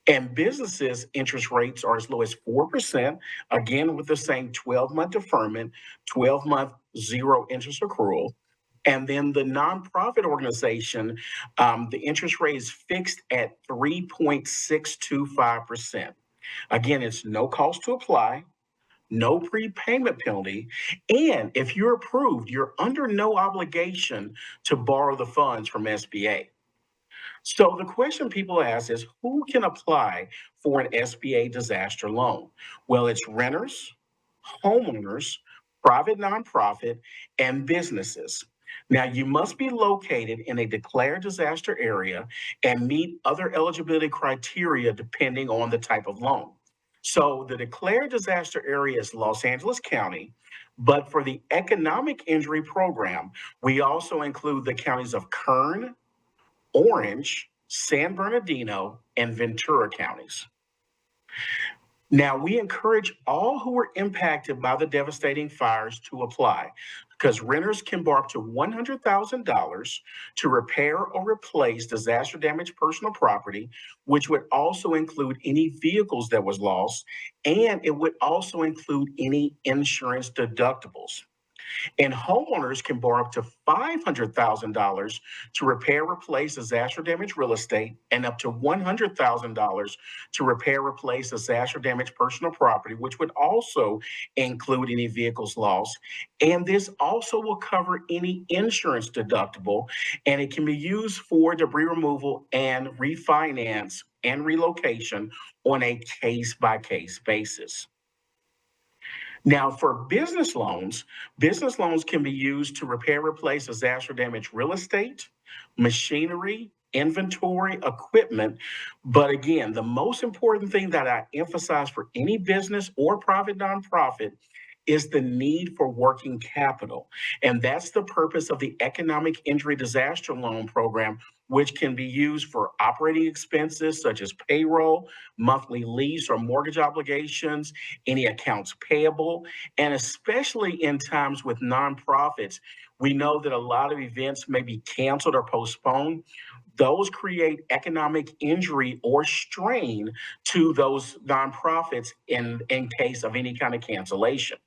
And businesses' interest rates are as low as 4%, again, with the same 12-month deferment, 12-month zero interest accrual. And then the nonprofit organization, the interest rate is fixed at 3.625%. Again, it's no cost to apply, no prepayment penalty. And if you're approved, you're under no obligation to borrow the funds from SBA. So the question people ask is, who can apply for an SBA disaster loan? Well, it's renters, homeowners, private nonprofit, and businesses. Now, you must be located in a declared disaster area and meet other eligibility criteria depending on the type of loan. So the declared disaster area is Los Angeles County, but for the economic injury program, we also include the counties of Kern, Orange, San Bernardino, and Ventura counties. Now, we encourage all who were impacted by the devastating fires to apply because renters can borrow up to $100,000 to repair or replace disaster damaged personal property, which would also include any vehicles that was lost, and it would also include any insurance deductibles. And homeowners can borrow up to $500,000 to repair, replace disaster damaged real estate, and up to $100,000 to repair, replace disaster damaged personal property, which would also include any vehicles lost. And this also will cover any insurance deductible, and it can be used for debris removal and refinance and relocation on a case-by-case basis. Now, for business loans can be used to repair, replace disaster damaged real estate, machinery, inventory, equipment. But again, the most important thing that I emphasize for any business or private nonprofit is the need for working capital. And that's the purpose of the Economic Injury Disaster Loan Program, which can be used for operating expenses such as payroll, monthly lease or mortgage obligations, any accounts payable, and especially in times with nonprofits, we know that a lot of events may be canceled or postponed. Those create economic injury or strain to those nonprofits in case of any kind of cancellation.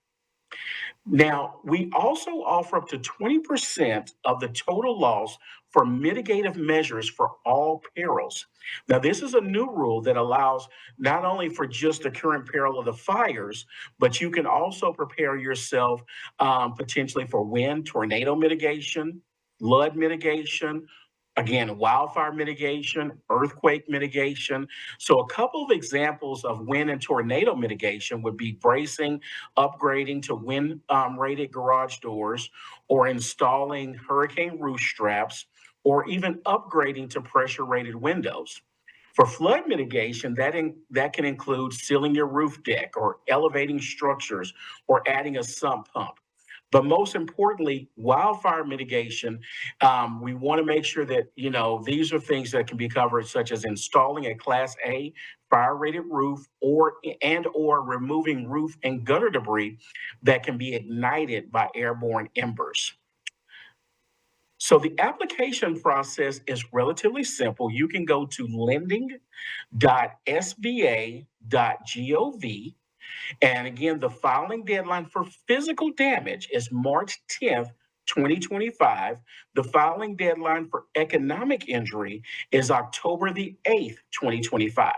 Now, we also offer up to 20% of the total loss for mitigative measures for all perils. Now, this is a new rule that allows not only for just the current peril of the fires, but you can also prepare yourself potentially for wind, tornado mitigation, flood mitigation, again, wildfire mitigation, earthquake mitigation. So a couple of examples of wind and tornado mitigation would be bracing, upgrading to wind rated garage doors, or installing hurricane roof straps, or even upgrading to pressure rated windows. For flood mitigation, that can include sealing your roof deck or elevating structures or adding a sump pump. But most importantly, wildfire mitigation, we want to make sure that, these are things that can be covered, such as installing a Class A fire-rated roof or removing roof and gutter debris that can be ignited by airborne embers. So the application process is relatively simple. You can go to lending.sba.gov. And again, the filing deadline for physical damage is March 10th, 2025. The filing deadline for economic injury is October the 8th, 2025.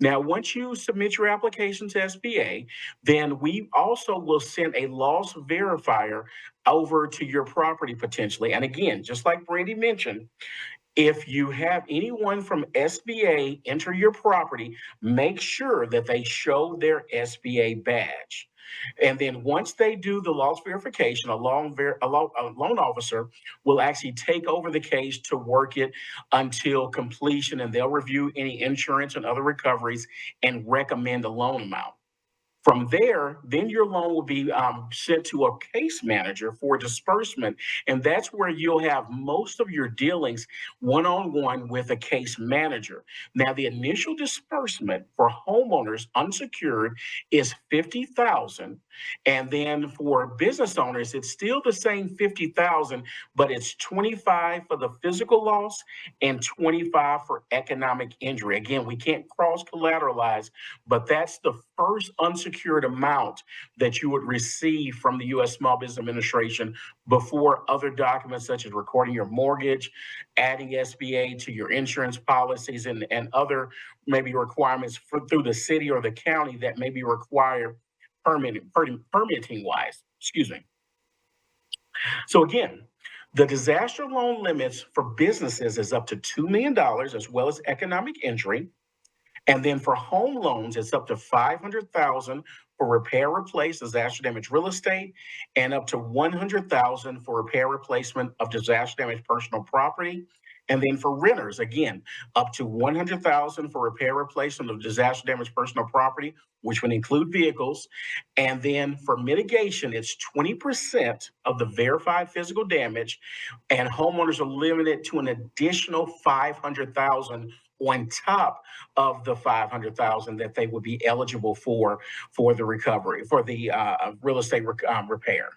Now, once you submit your application to SBA, then we also will send a loss verifier over to your property potentially. And again, just like Brady mentioned, if you have anyone from SBA enter your property, make sure that they show their SBA badge. And then once they do the loss verification, a loan officer will actually take over the case to work it until completion, and they'll review any insurance and other recoveries and recommend a loan amount. From there, then your loan will be sent to a case manager for disbursement. And that's where you'll have most of your dealings one-on-one with a case manager. Now, the initial disbursement for homeowners unsecured is $50,000. And then for business owners, it's still the same $50,000, but it's $25,000 for the physical loss and $25,000 for economic injury. Again, we can't cross collateralize, but that's the first unsecured amount that you would receive from the U.S. Small Business Administration before other documents such as recording your mortgage, adding SBA to your insurance policies, and other maybe requirements through the city or the county that may be required permitting wise. Excuse me. So again, the disaster loan limits for businesses is up to $2 million, as well as economic injury. And then for home loans, it's up to $500,000 for repair, replace, disaster damage real estate, and up to $100,000 for repair, replacement of disaster damage personal property. And then for renters, again, up to $100,000 for repair, replacement of disaster damage personal property, which would include vehicles. And then for mitigation, it's 20% of the verified physical damage, and homeowners are limited to an additional $500,000 on top of the $500,000 that they would be eligible for the recovery, for the real estate repair.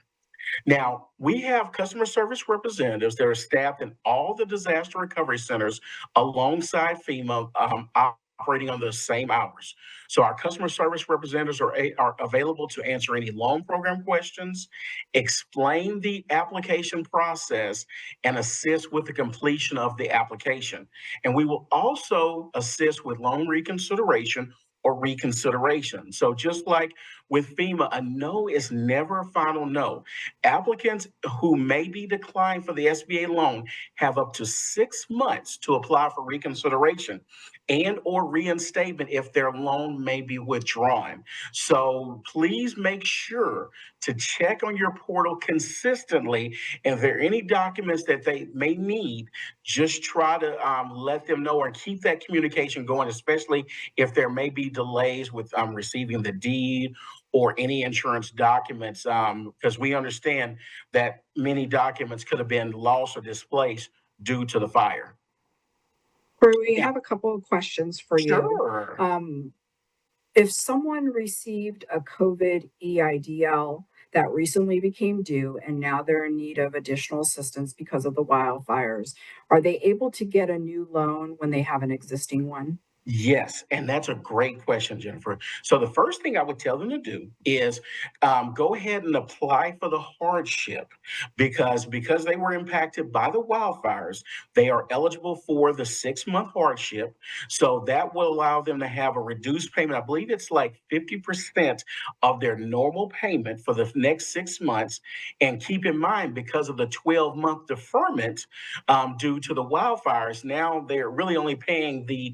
Now, we have customer service representatives that are staffed in all the disaster recovery centers alongside FEMA, operating on the same hours. So our customer service representatives are available to answer any loan program questions, explain the application process, and assist with the completion of the application. And we will also assist with loan reconsideration or reconsideration. So just like with FEMA, a no is never a final no. Applicants who may be declined for the SBA loan have up to 6 months to apply for reconsideration and or reinstatement if their loan may be withdrawn. So please make sure to check on your portal consistently. If there are any documents that they may need, just try to let them know or keep that communication going, especially if there may be delays with receiving the deed or any insurance documents, because we understand that many documents could have been lost or displaced due to the fire. We have a couple of questions for you. Sure. If someone received a COVID EIDL that recently became due and now they're in need of additional assistance because of the wildfires, are they able to get a new loan when they have an existing one? Yes, and that's a great question, Jennifer. So the first thing I would tell them to do is go ahead and apply for the hardship because they were impacted by the wildfires. They are eligible for the 6-month hardship. So that will allow them to have a reduced payment. I believe it's like 50% of their normal payment for the next 6 months. And keep in mind, because of the 12-month deferment due to the wildfires, now they're really only paying the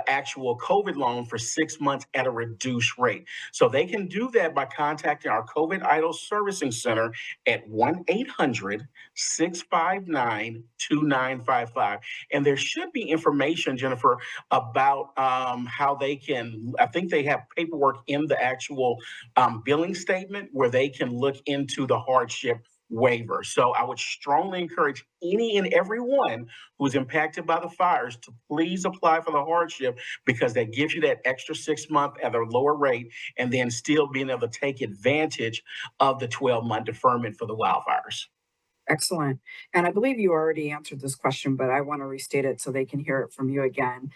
actual COVID loan for 6 months at a reduced rate. So they can do that by contacting our COVID EIDL Servicing Center at 1-800-659-2955. And there should be information, Jennifer, about how they can, I think they have paperwork in the actual billing statement where they can look into the hardship waiver. So I would strongly encourage any and everyone who's impacted by the fires to please apply for the hardship because that gives you that extra 6 month at a lower rate and then still being able to take advantage of the 12-month deferment for the wildfires. Excellent. And I believe you already answered this question, but I want to restate it so they can hear it from you again.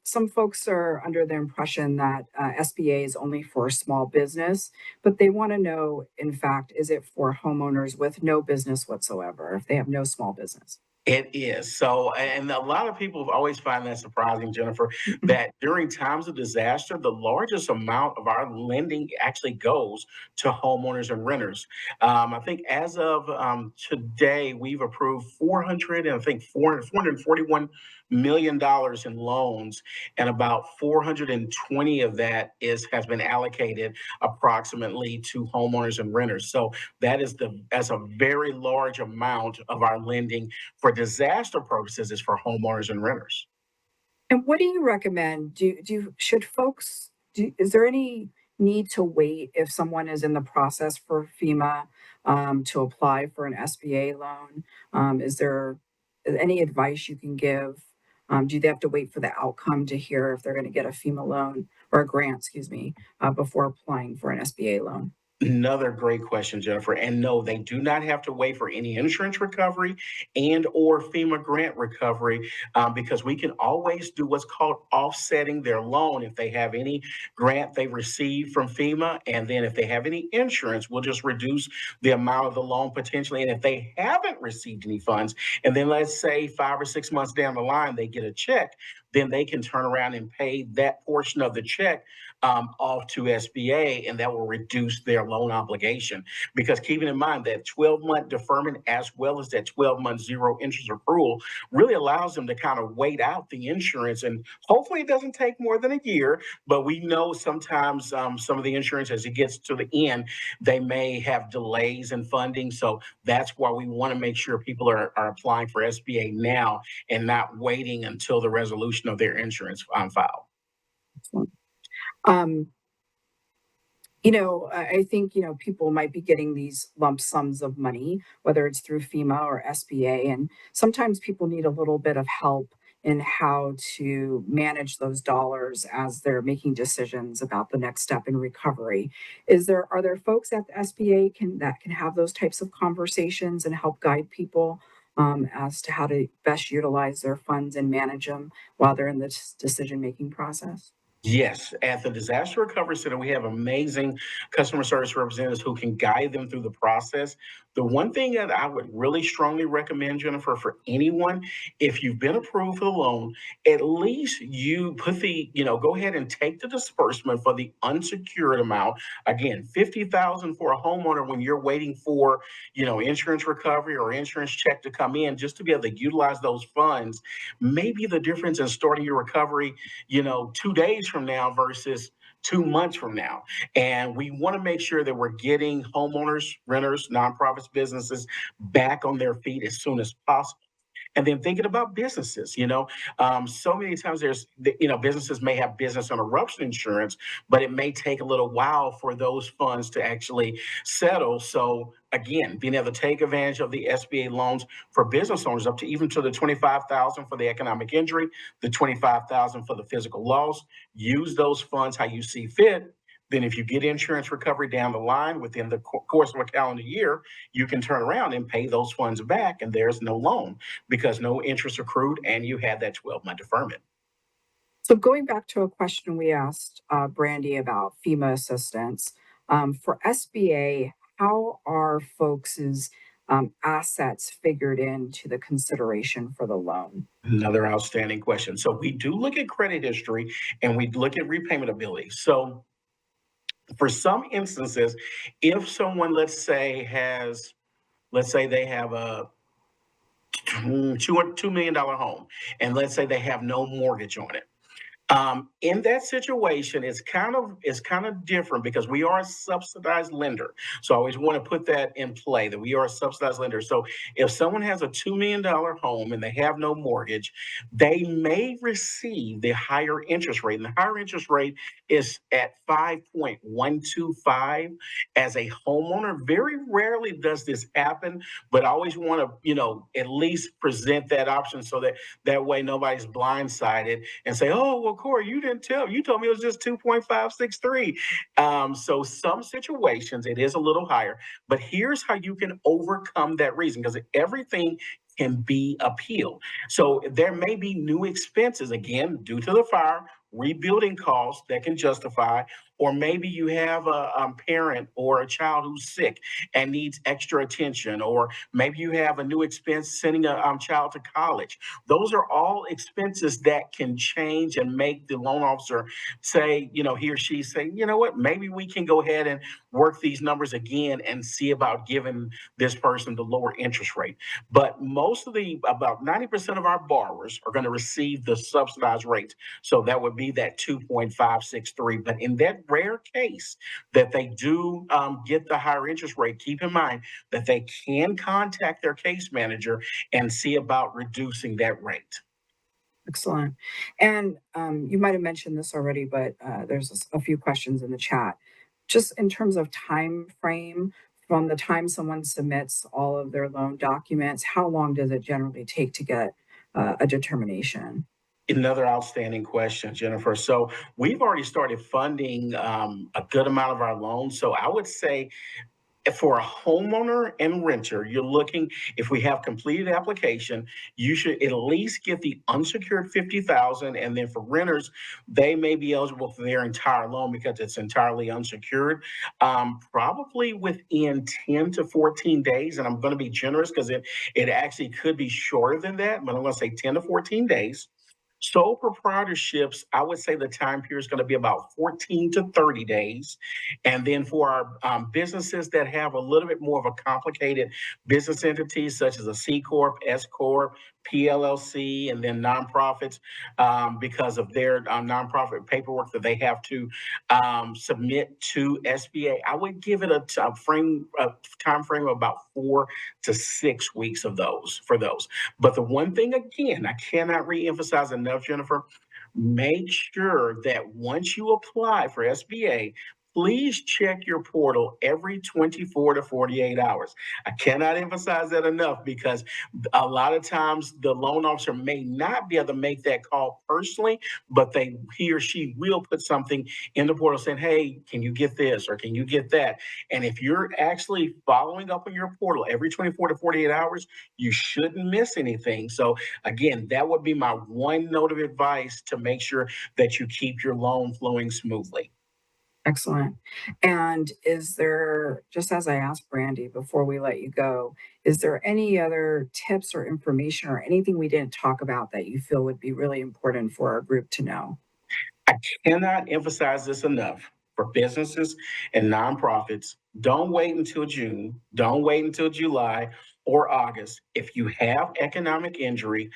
Some folks are under the impression that SBA is only for small business, but they want to know, in fact, is it for homeowners with no business whatsoever, if they have no small business? It is. So, and a lot of people always find that surprising, Jennifer, that during times of disaster, the largest amount of our lending actually goes to homeowners and renters. I think as of today, we've approved 400 and I think 441 million dollars in loans, and about 420 of that has been allocated approximately to homeowners and renters. So that's a very large amount of our lending for disaster purposes is for homeowners and renters. And what do you recommend? Should folks is there any need to wait if someone is in the process for FEMA to apply for an SBA loan? Is there any advice you can give? Do they have to wait for the outcome to hear if they're going to get a FEMA loan or a grant, excuse me, before applying for an SBA loan? Another great question, Jennifer. And no, they do not have to wait for any insurance recovery and or FEMA grant recovery, because we can always do what's called offsetting their loan. If they have any grant they received from FEMA, and then if they have any insurance, we'll just reduce the amount of the loan potentially. And if they haven't received any funds, and then let's say 5 or 6 months down the line, they get a check, then they can turn around and pay that portion of the check off to SBA, and that will reduce their loan obligation. Because keeping in mind that 12-month deferment as well as that 12-month zero interest accrual really allows them to kind of wait out the insurance. And hopefully it doesn't take more than a year, but we know sometimes some of the insurance, as it gets to the end, they may have delays in funding. So that's why we want to make sure people are applying for SBA now and not waiting until the resolution of their insurance file. Excellent. I think, people might be getting these lump sums of money, whether it's through FEMA or SBA, and sometimes people need a little bit of help in how to manage those dollars as they're making decisions about the next step in recovery. Are there folks at the SBA that can have those types of conversations and help guide people as to how to best utilize their funds and manage them while they're in this decision-making process? Yes, at the Disaster Recovery Center, we have amazing customer service representatives who can guide them through the process. The one thing that I would really strongly recommend, Jennifer, for anyone, if you've been approved for the loan, at least you go ahead and take the disbursement for the unsecured amount. Again, 50,000 for a homeowner when you're waiting for, insurance recovery or insurance check to come in, just to be able to utilize those funds. Maybe the difference in starting your recovery 2 days from now versus 2 months from now. And we want to make sure that we're getting homeowners, renters, nonprofits, businesses back on their feet as soon as possible. And then thinking about businesses, so many times businesses may have business interruption insurance, but it may take a little while for those funds to actually settle. So again, being able to take advantage of the SBA loans for business owners up to even to the 25,000 for the economic injury, the 25,000 for the physical loss, use those funds how you see fit. Then if you get insurance recovery down the line within the course of a calendar year, you can turn around and pay those funds back, and there's no loan because no interest accrued and you had that 12-month deferment. So going back to a question we asked Brandy about FEMA assistance, for SBA, how are folks' assets figured into the consideration for the loan? Another outstanding question. So we do look at credit history and we look at repayment ability. So for some instances, if someone, let's say they have a $2 million home, and let's say they have no mortgage on it. In that situation, it's kind of different because we are a subsidized lender. So I always want to put that in play that we are a subsidized lender. So if someone has a $2 million home and they have no mortgage, they may receive the higher interest rate. And the higher interest rate is at 5.125 as a homeowner. Very rarely does this happen, but I always want to, at least present that option so that way nobody's blindsided and say, oh, well, well, Corey, you told me it was just 2.563. So some situations it is a little higher, but here's how you can overcome that reason because everything can be appealed. So there may be new expenses, again, due to the fire, rebuilding costs that can justify, or maybe you have a parent or a child who's sick and needs extra attention, or maybe you have a new expense sending a child to college. Those are all expenses that can change and make the loan officer say, he or she say, you know what, maybe we can go ahead and work these numbers again and see about giving this person the lower interest rate. But about 90% of our borrowers are going to receive the subsidized rates. So that would be that 2.563. But in that rare case that they do get the higher interest rate, keep in mind that they can contact their case manager and see about reducing that rate. Excellent. And you might have mentioned this already, but there's a few questions in the chat. Just in terms of time frame, from the time someone submits all of their loan documents, how long does it generally take to get a determination? Another outstanding question, Jennifer. So we've already started funding a good amount of our loans. So I would say for a homeowner and renter, you're looking, if we have completed application, you should at least get the unsecured 50,000. And then for renters, they may be eligible for their entire loan because it's entirely unsecured. Probably within 10 to 14 days. And I'm going to be generous because it actually could be shorter than that, but I'm going to say 10 to 14 days. Sole proprietorships, I would say the time period is going to be about 14 to 30 days. And then for our businesses that have a little bit more of a complicated business entity, such as a C Corp, S Corp, PLLC, and then nonprofits, because of their nonprofit paperwork that they have to submit to SBA, I would give it a time frame of about 4 to 6 weeks for those. But the one thing, again, I cannot reemphasize enough, Jennifer, make sure that once you apply for SBA, please check your portal every 24 to 48 hours. I cannot emphasize that enough because a lot of times the loan officer may not be able to make that call personally, but he or she will put something in the portal saying, hey, can you get this or can you get that? And if you're actually following up on your portal every 24 to 48 hours, you shouldn't miss anything. So again, that would be my one note of advice to make sure that you keep your loan flowing smoothly. Excellent. And is there, just as I asked Brandy before we let you go, is there any other tips or information or anything we didn't talk about that you feel would be really important for our group to know? I cannot emphasize this enough for businesses and nonprofits. Don't wait until June. Don't wait until July or August. If you have economic injury,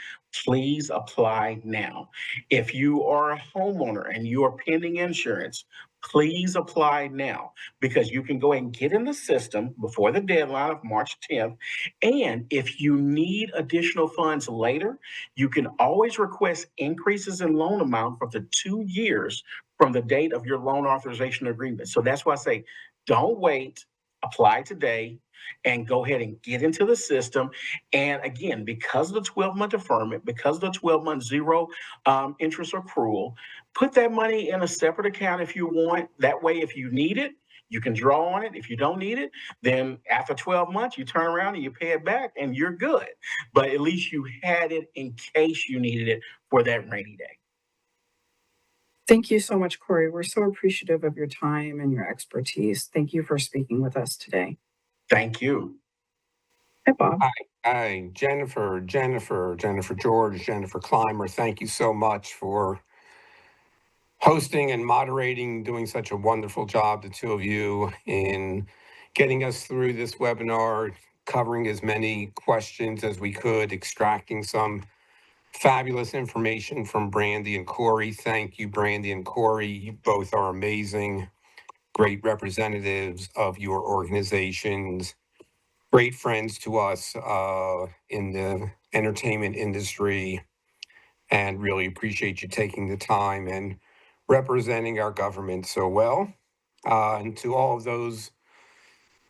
please apply now. If you are a homeowner and you are pending insurance, please apply now because you can go ahead and get in the system before the deadline of March 10th. And if you need additional funds later, you can always request increases in loan amount for the 2 years from the date of your loan authorization agreement. So that's why I say, don't wait, apply today and go ahead and get into the system. And again, because of the 12-month deferment, because of the 12-month zero interest accrual, put that money in a separate account if you want. That way, if you need it, you can draw on it. If you don't need it, then after 12 months, you turn around and you pay it back and you're good. But at least you had it in case you needed it for that rainy day. Thank you so much, Corey. We're so appreciative of your time and your expertise. Thank you for speaking with us today. Thank you. Hi, Bob. Hi, Jennifer George, Jennifer Clymer. Thank you so much for hosting and moderating, doing such a wonderful job, the two of you, in getting us through this webinar, covering as many questions as we could, extracting some fabulous information from Brandy and Corey. Thank you, Brandy and Corey. You both are amazing, great representatives of your organizations, great friends to us in the entertainment industry, and really appreciate you taking the time and representing our government so well. And to all of those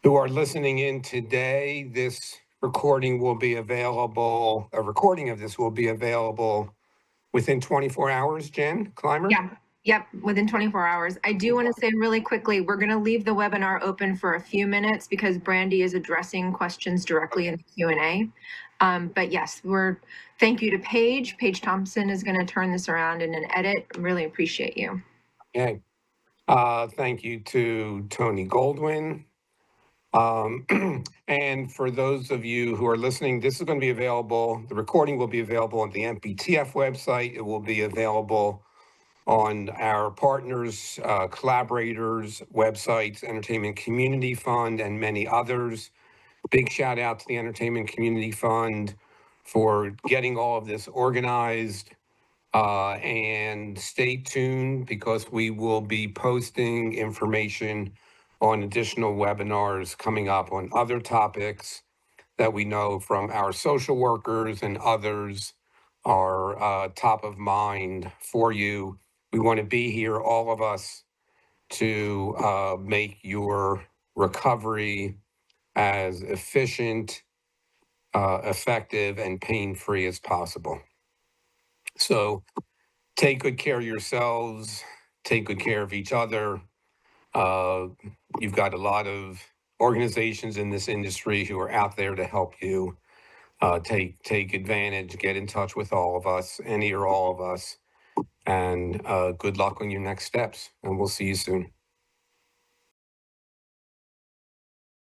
who are listening in today, this recording will be available, a recording of this will be available Within 24 hours, Jen Clymer? Yeah, yep, within 24 hours. I do want to say really quickly, we're going to leave the webinar open for a few minutes because Brandy is addressing questions directly in the Q&A. But yes, thank you to Paige. Paige Thompson is going to turn this around in an edit. Really appreciate you. Okay. Thank you to Tony Goldwyn. And for those of you who are listening, this is going to be available. The recording will be available on the MPTF website. It will be available on our partners, collaborators, websites, Entertainment Community Fund, and many others. Big shout out to the Entertainment Community Fund for getting all of this organized. And stay tuned because we will be posting information on additional webinars coming up on other topics that we know from our social workers and others are top of mind for you. We want to be here, all of us, to make your recovery as efficient, effective, and pain-free as possible. So take good care of yourselves, take good care of each other. You've got a lot of organizations in this industry who are out there to help you. Take advantage, get in touch with all of us, any or all of us, and good luck on your next steps, and we'll see you soon.